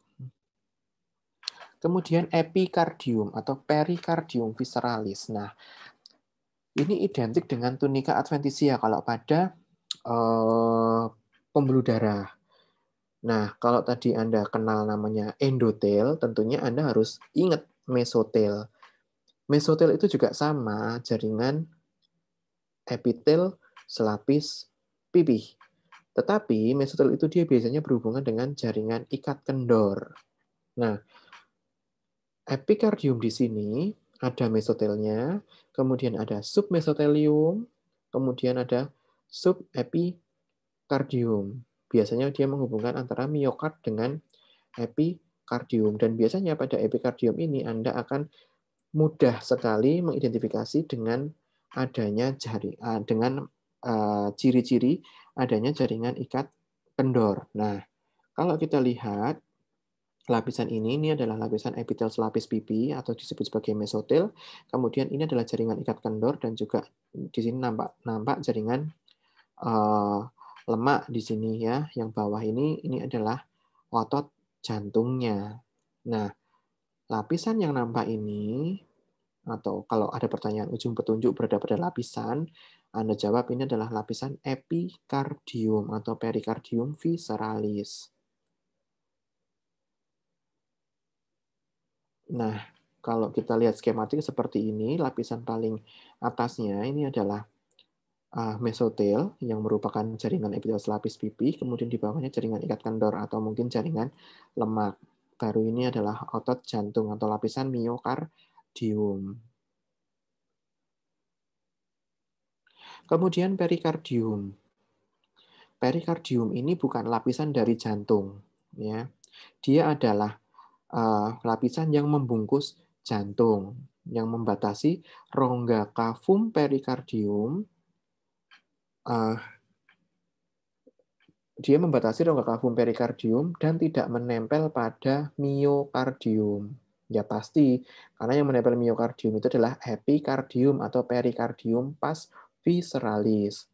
Kemudian epikardium atau perikardium visceralis. Nah, ini identik dengan tunika adventisia kalau pada pembuluh darah. Nah, kalau tadi Anda kenal namanya endotel, tentunya Anda harus ingat mesotel. Mesotel itu juga sama, jaringan epitel selapis pipih. Tetapi mesotel itu dia biasanya berhubungan dengan jaringan ikat kendor. Nah, epikardium di sini ada mesotelnya, kemudian ada submesotelium, kemudian ada subepikardium. biasanya dia menghubungkan antara miokard dengan epikardium. Dan biasanya pada epikardium ini Anda akan mudah sekali mengidentifikasi dengan adanya dengan ciri-ciri adanya jaringan ikat kendor. Nah, kalau kita lihat lapisan ini adalah lapisan epitel selapis pipi atau disebut sebagai mesotel. Kemudian ini adalah jaringan ikat kendor dan juga di sini nampak jaringan lemak di sini ya. Yang bawah ini adalah otot jantungnya. Nah, lapisan yang nampak ini, atau kalau ada pertanyaan ujung petunjuk berada pada lapisan, Anda jawab ini adalah lapisan epikardium atau perikardium visceralis. Nah, kalau kita lihat skematik seperti ini, lapisan paling atasnya ini adalah mesotel yang merupakan jaringan epitel selapis pipi, kemudian di bawahnya jaringan ikat kendor atau mungkin jaringan lemak. Baru ini adalah otot jantung atau lapisan miokardium. Kemudian perikardium. Perikardium ini bukan lapisan dari jantung, ya. Dia adalah lapisan yang membungkus jantung, yang membatasi rongga kavum perikardium. Dia membatasi rongga kavum perikardium dan tidak menempel pada miokardium. Ya pasti, karena yang menempel miokardium itu adalah epikardium atau perikardium pas visceralis.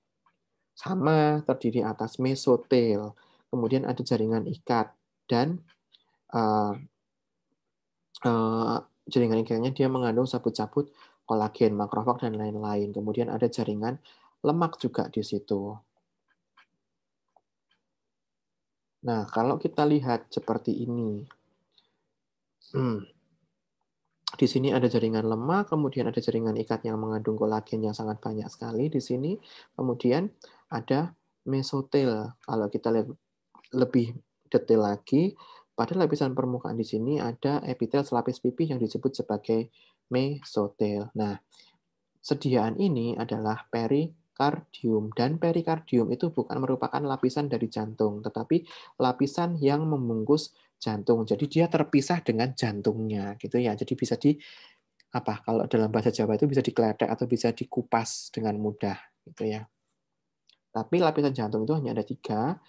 Sama, terdiri atas mesotel, kemudian ada jaringan ikat, dan jaringan ikatnya dia mengandung sabut-sabut kolagen, makrofag, dan lain-lain. Kemudian ada jaringan lemak juga di situ. Nah, kalau kita lihat seperti ini, di sini ada jaringan lemak, kemudian ada jaringan ikat yang mengandung kolagen yang sangat banyak sekali di sini. Kemudian ada mesotel. Kalau kita lihat lebih detail lagi, pada lapisan permukaan di sini ada epitel selapis pipi yang disebut sebagai mesotel. Nah, sediaan ini adalah perikardium, dan perikardium itu bukan merupakan lapisan dari jantung, tetapi lapisan yang membungkus jantung. Jadi dia terpisah dengan jantungnya, gitu ya. Jadi bisa kalau dalam bahasa Jawa itu bisa dikeletek atau bisa dikupas dengan mudah, gitu ya. Tapi lapisan jantung itu hanya ada 3,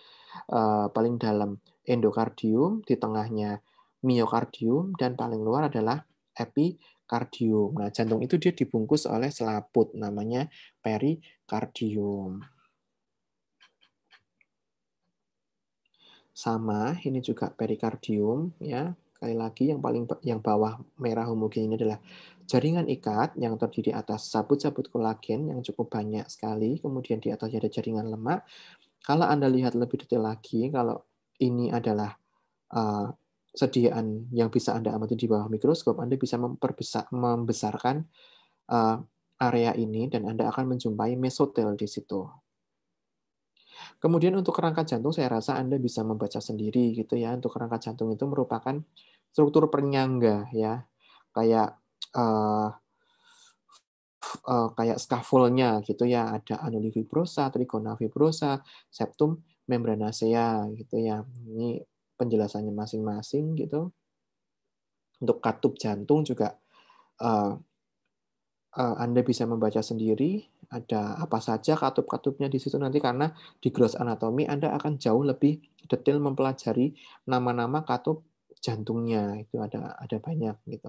paling dalam endokardium, di tengahnya miokardium, dan paling luar adalah epikardium. Nah, jantung itu dia dibungkus oleh selaput, namanya perikardium. Sama, ini juga perikardium, ya. Sekali lagi yang bawah merah homogen ini adalah jaringan ikat yang terdiri atas sabut-sabut kolagen yang cukup banyak sekali, kemudian di atasnya ada jaringan lemak. Kalau Anda lihat lebih detail lagi, kalau ini adalah sediaan yang bisa Anda amati di bawah mikroskop, Anda bisa membesarkan area ini dan Anda akan menjumpai mesotel di situ. Kemudian untuk kerangka jantung saya rasa Anda bisa membaca sendiri gitu ya. Untuk kerangka jantung itu merupakan struktur penyangga ya. Kayak kayak scaffold-nya gitu ya. Ada anuli fibrosa, trigona fibrosa, septum membranacea gitu ya. Ini penjelasannya masing-masing gitu. Untuk katup jantung juga Anda bisa membaca sendiri, ada apa saja katup-katupnya di situ nanti, karena di Gross Anatomy Anda akan jauh lebih detail mempelajari nama-nama katup jantungnya, itu ada banyak gitu.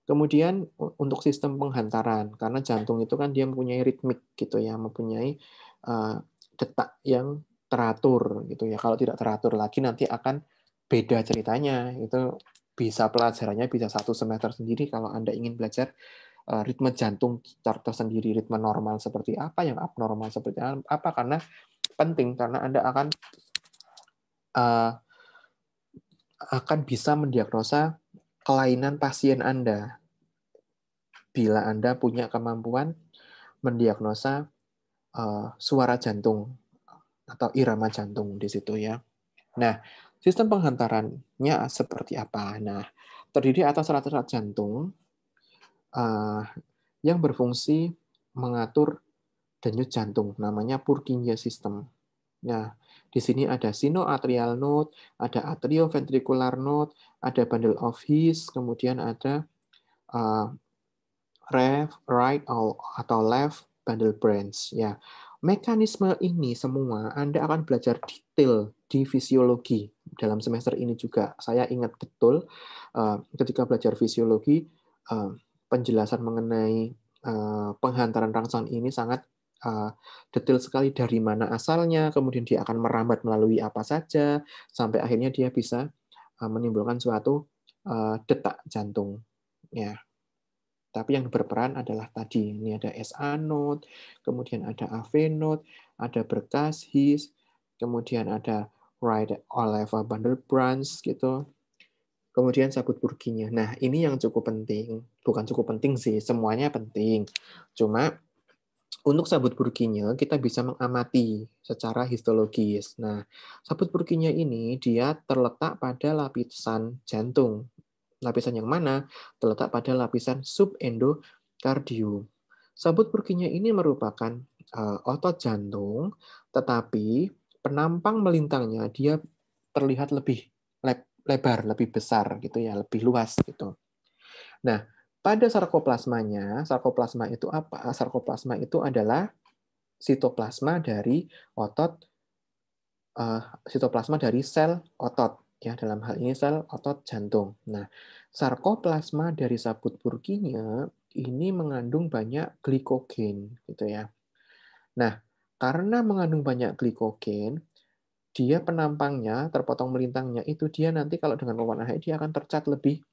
Kemudian untuk sistem penghantaran, karena jantung itu kan dia mempunyai ritmik gitu ya, mempunyai detak yang teratur gitu ya. Kalau tidak teratur lagi nanti akan beda ceritanya. Itu bisa pelajarannya bisa 1 semester sendiri kalau Anda ingin belajar ritme jantung tersendiri, ritme normal seperti apa, yang abnormal seperti apa, karena penting, karena Anda akan bisa mendiagnosa kelainan pasien Anda bila Anda punya kemampuan mendiagnosa suara jantung atau irama jantung di situ ya. Nah, sistem penghantarannya seperti apa? Nah, terdiri atas rat-rat jantung yang berfungsi mengatur denyut jantung, namanya Purkinje system. Nah, di sini ada sinoatrial node, ada atrioventricular node, ada bundle of His, kemudian ada uh, right atau left bundle branch. Ya, mekanisme ini semua Anda akan belajar detail di fisiologi dalam semester ini juga. Saya ingat betul ketika belajar fisiologi, penjelasan mengenai penghantaran rangsangan ini sangat detail sekali, dari mana asalnya, kemudian dia akan merambat melalui apa saja, sampai akhirnya dia bisa menimbulkan suatu detak jantung. Ya, tapi yang berperan adalah tadi, ini ada SA node, kemudian ada AV node, ada berkas His, kemudian ada right or left bundle branch gitu. Kemudian sabut Purkinje. Nah, ini yang cukup penting. Bukan cukup penting sih, semuanya penting. Cuma untuk sabut Purkinje kita bisa mengamati secara histologis. Nah, sabut Purkinje ini dia terletak pada lapisan jantung. Lapisan yang mana? Terletak pada lapisan subendokardium. Sabut Purkinje ini merupakan otot jantung, tetapi penampang melintangnya dia terlihat lebih lebar, lebih besar gitu ya, lebih luas gitu. Nah, pada sarkoplasma itu apa? Sarkoplasma itu adalah sitoplasma dari otot, sitoplasma dari sel otot, ya, dalam hal ini sel otot jantung. Nah, sarkoplasma dari sabut Purkinje ini mengandung banyak glikogen gitu ya. Nah, karena mengandung banyak glikogen, dia penampangnya, terpotong melintangnya itu dia nanti kalau dengan pewarna HI dia akan tercat lebih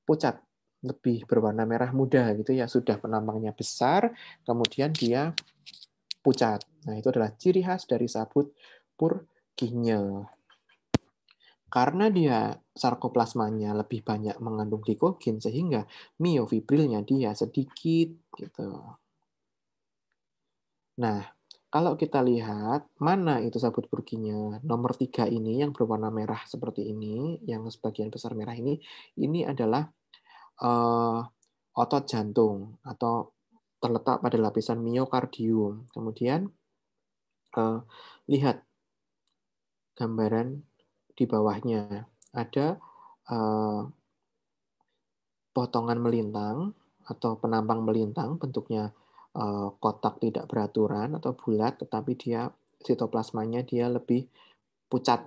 pucat, lebih berwarna merah muda gitu ya. Sudah penampangnya besar, kemudian dia pucat. Nah, itu adalah ciri khas dari sabut Purkinje. Karena dia sarkoplasmanya lebih banyak mengandung glikogen sehingga miofibrilnya dia sedikit gitu. Nah, kalau kita lihat mana itu sabut Purkinje, nomor 3 ini yang berwarna merah seperti ini, yang sebagian besar merah ini adalah otot jantung atau terletak pada lapisan miokardium. Kemudian lihat gambaran di bawahnya, ada potongan melintang atau penampang melintang, bentuknya kotak tidak beraturan atau bulat, tetapi dia sitoplasmanya dia lebih pucat.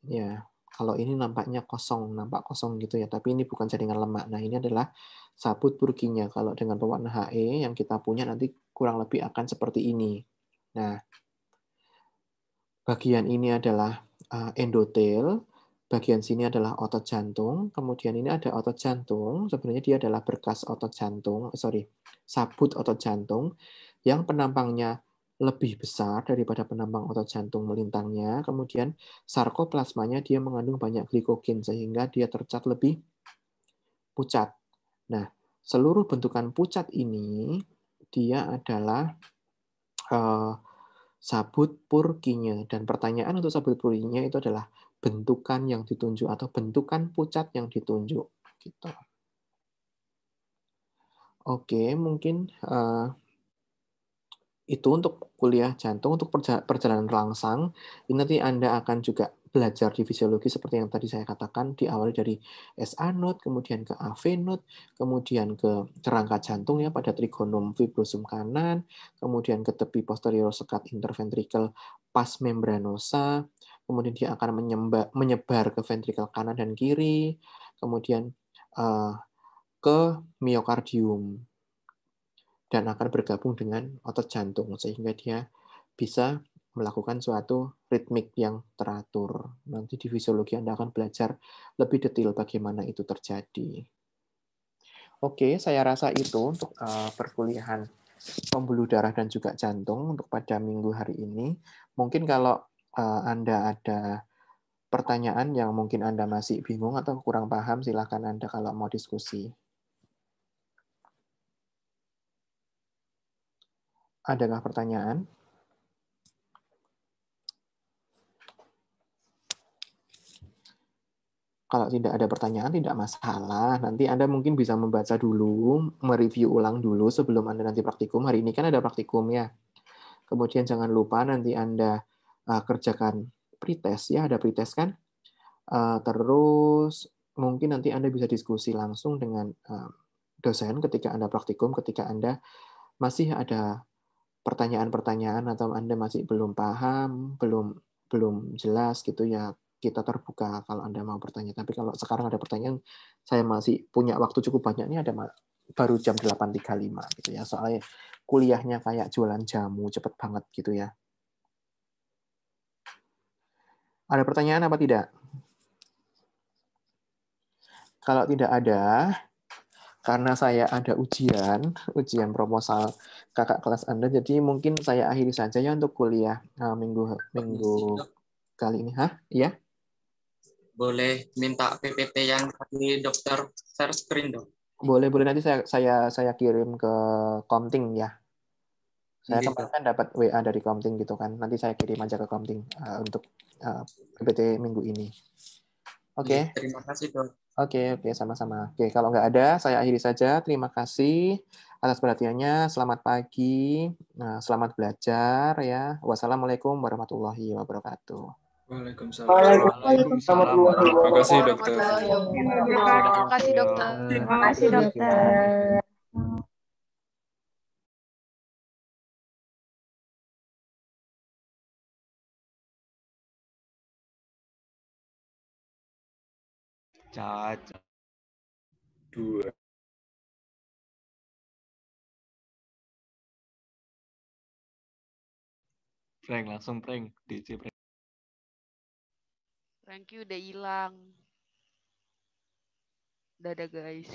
Ya, kalau ini nampak kosong gitu ya, tapi ini bukan jaringan lemak. Nah, ini adalah sabut Purkinje. Kalau dengan pewarna HE yang kita punya nanti kurang lebih akan seperti ini. Nah, bagian ini adalah endotel, bagian sini adalah otot jantung, kemudian ini ada otot jantung, sebenarnya dia adalah berkas otot jantung, sabut otot jantung, yang penampangnya lebih besar daripada penampang otot jantung melintangnya, kemudian sarkoplasmanya dia mengandung banyak glikogen, sehingga dia tercat lebih pucat. Nah, seluruh bentukan pucat ini, dia adalah sabut Purkinje. Dan pertanyaan untuk sabut Purkinje itu adalah bentukan yang ditunjuk atau bentukan pucat yang ditunjuk. Gitu. Oke, mungkin itu untuk kuliah jantung, untuk perjalanan rangsang. Ini nanti Anda akan juga belajar di fisiologi seperti yang tadi saya katakan, diawali dari SA node, kemudian ke AV node, kemudian ke kerangka jantung ya pada trigonum fibrosum kanan, kemudian ke tepi posterior sekat interventrikel pas membranosa, kemudian dia akan menyebar ke ventrikel kanan dan kiri, kemudian ke miokardium, dan akan bergabung dengan otot jantung sehingga dia bisa melakukan suatu ritmik yang teratur. Nanti di fisiologi Anda akan belajar lebih detail bagaimana itu terjadi. Oke, saya rasa itu untuk perkuliahan pembuluh darah dan juga jantung untuk pada minggu hari ini. Mungkin kalau Anda ada pertanyaan yang mungkin Anda masih bingung atau kurang paham, silakan Anda kalau mau diskusi. Adakah pertanyaan? Kalau tidak ada pertanyaan, tidak masalah. Nanti Anda mungkin bisa membaca dulu, mereview ulang dulu sebelum Anda nanti praktikum. Hari ini kan ada praktikum ya. Kemudian jangan lupa nanti Anda kerjakan pretest ya, ada pretest kan. Terus mungkin nanti Anda bisa diskusi langsung dengan dosen ketika Anda praktikum, ketika Anda masih ada pertanyaan-pertanyaan atau Anda masih belum paham, belum belum jelas gitu ya, kita terbuka kalau Anda mau bertanya. Tapi kalau sekarang ada pertanyaan, saya masih punya waktu cukup banyak nih, baru jam 8.35 gitu ya. Soalnya kuliahnya kayak jualan jamu, cepet banget gitu ya. Ada pertanyaan apa tidak? Kalau tidak ada, karena saya ada ujian proposal kakak kelas Anda, jadi mungkin saya akhiri saja ya untuk kuliah minggu kali ini. Hah? Iya? Boleh minta PPT yang tadi dokter share screen dong? Boleh, nanti saya kirim ke Komting ya. Saya Iya, kemarin dok. kan dapat WA dari Komting gitu kan. Nanti saya kirim aja ke Komting untuk PPT minggu ini. Iya, Oke. terima kasih, dok. Oke, sama-sama. Oke, kalau nggak ada, saya akhiri saja. Terima kasih atas perhatiannya. Selamat pagi, selamat belajar ya. Wassalamualaikum warahmatullahi wabarakatuh. Waalaikumsalam. Waalaikumsalam Terima kasih, warahmatullahi dokter. wabarakatuh. Terima kasih dokter. Terima kasih, dokter. Caca. 2. Prank, langsung prank. DC prank. Thank you udah hilang. Dadah guys.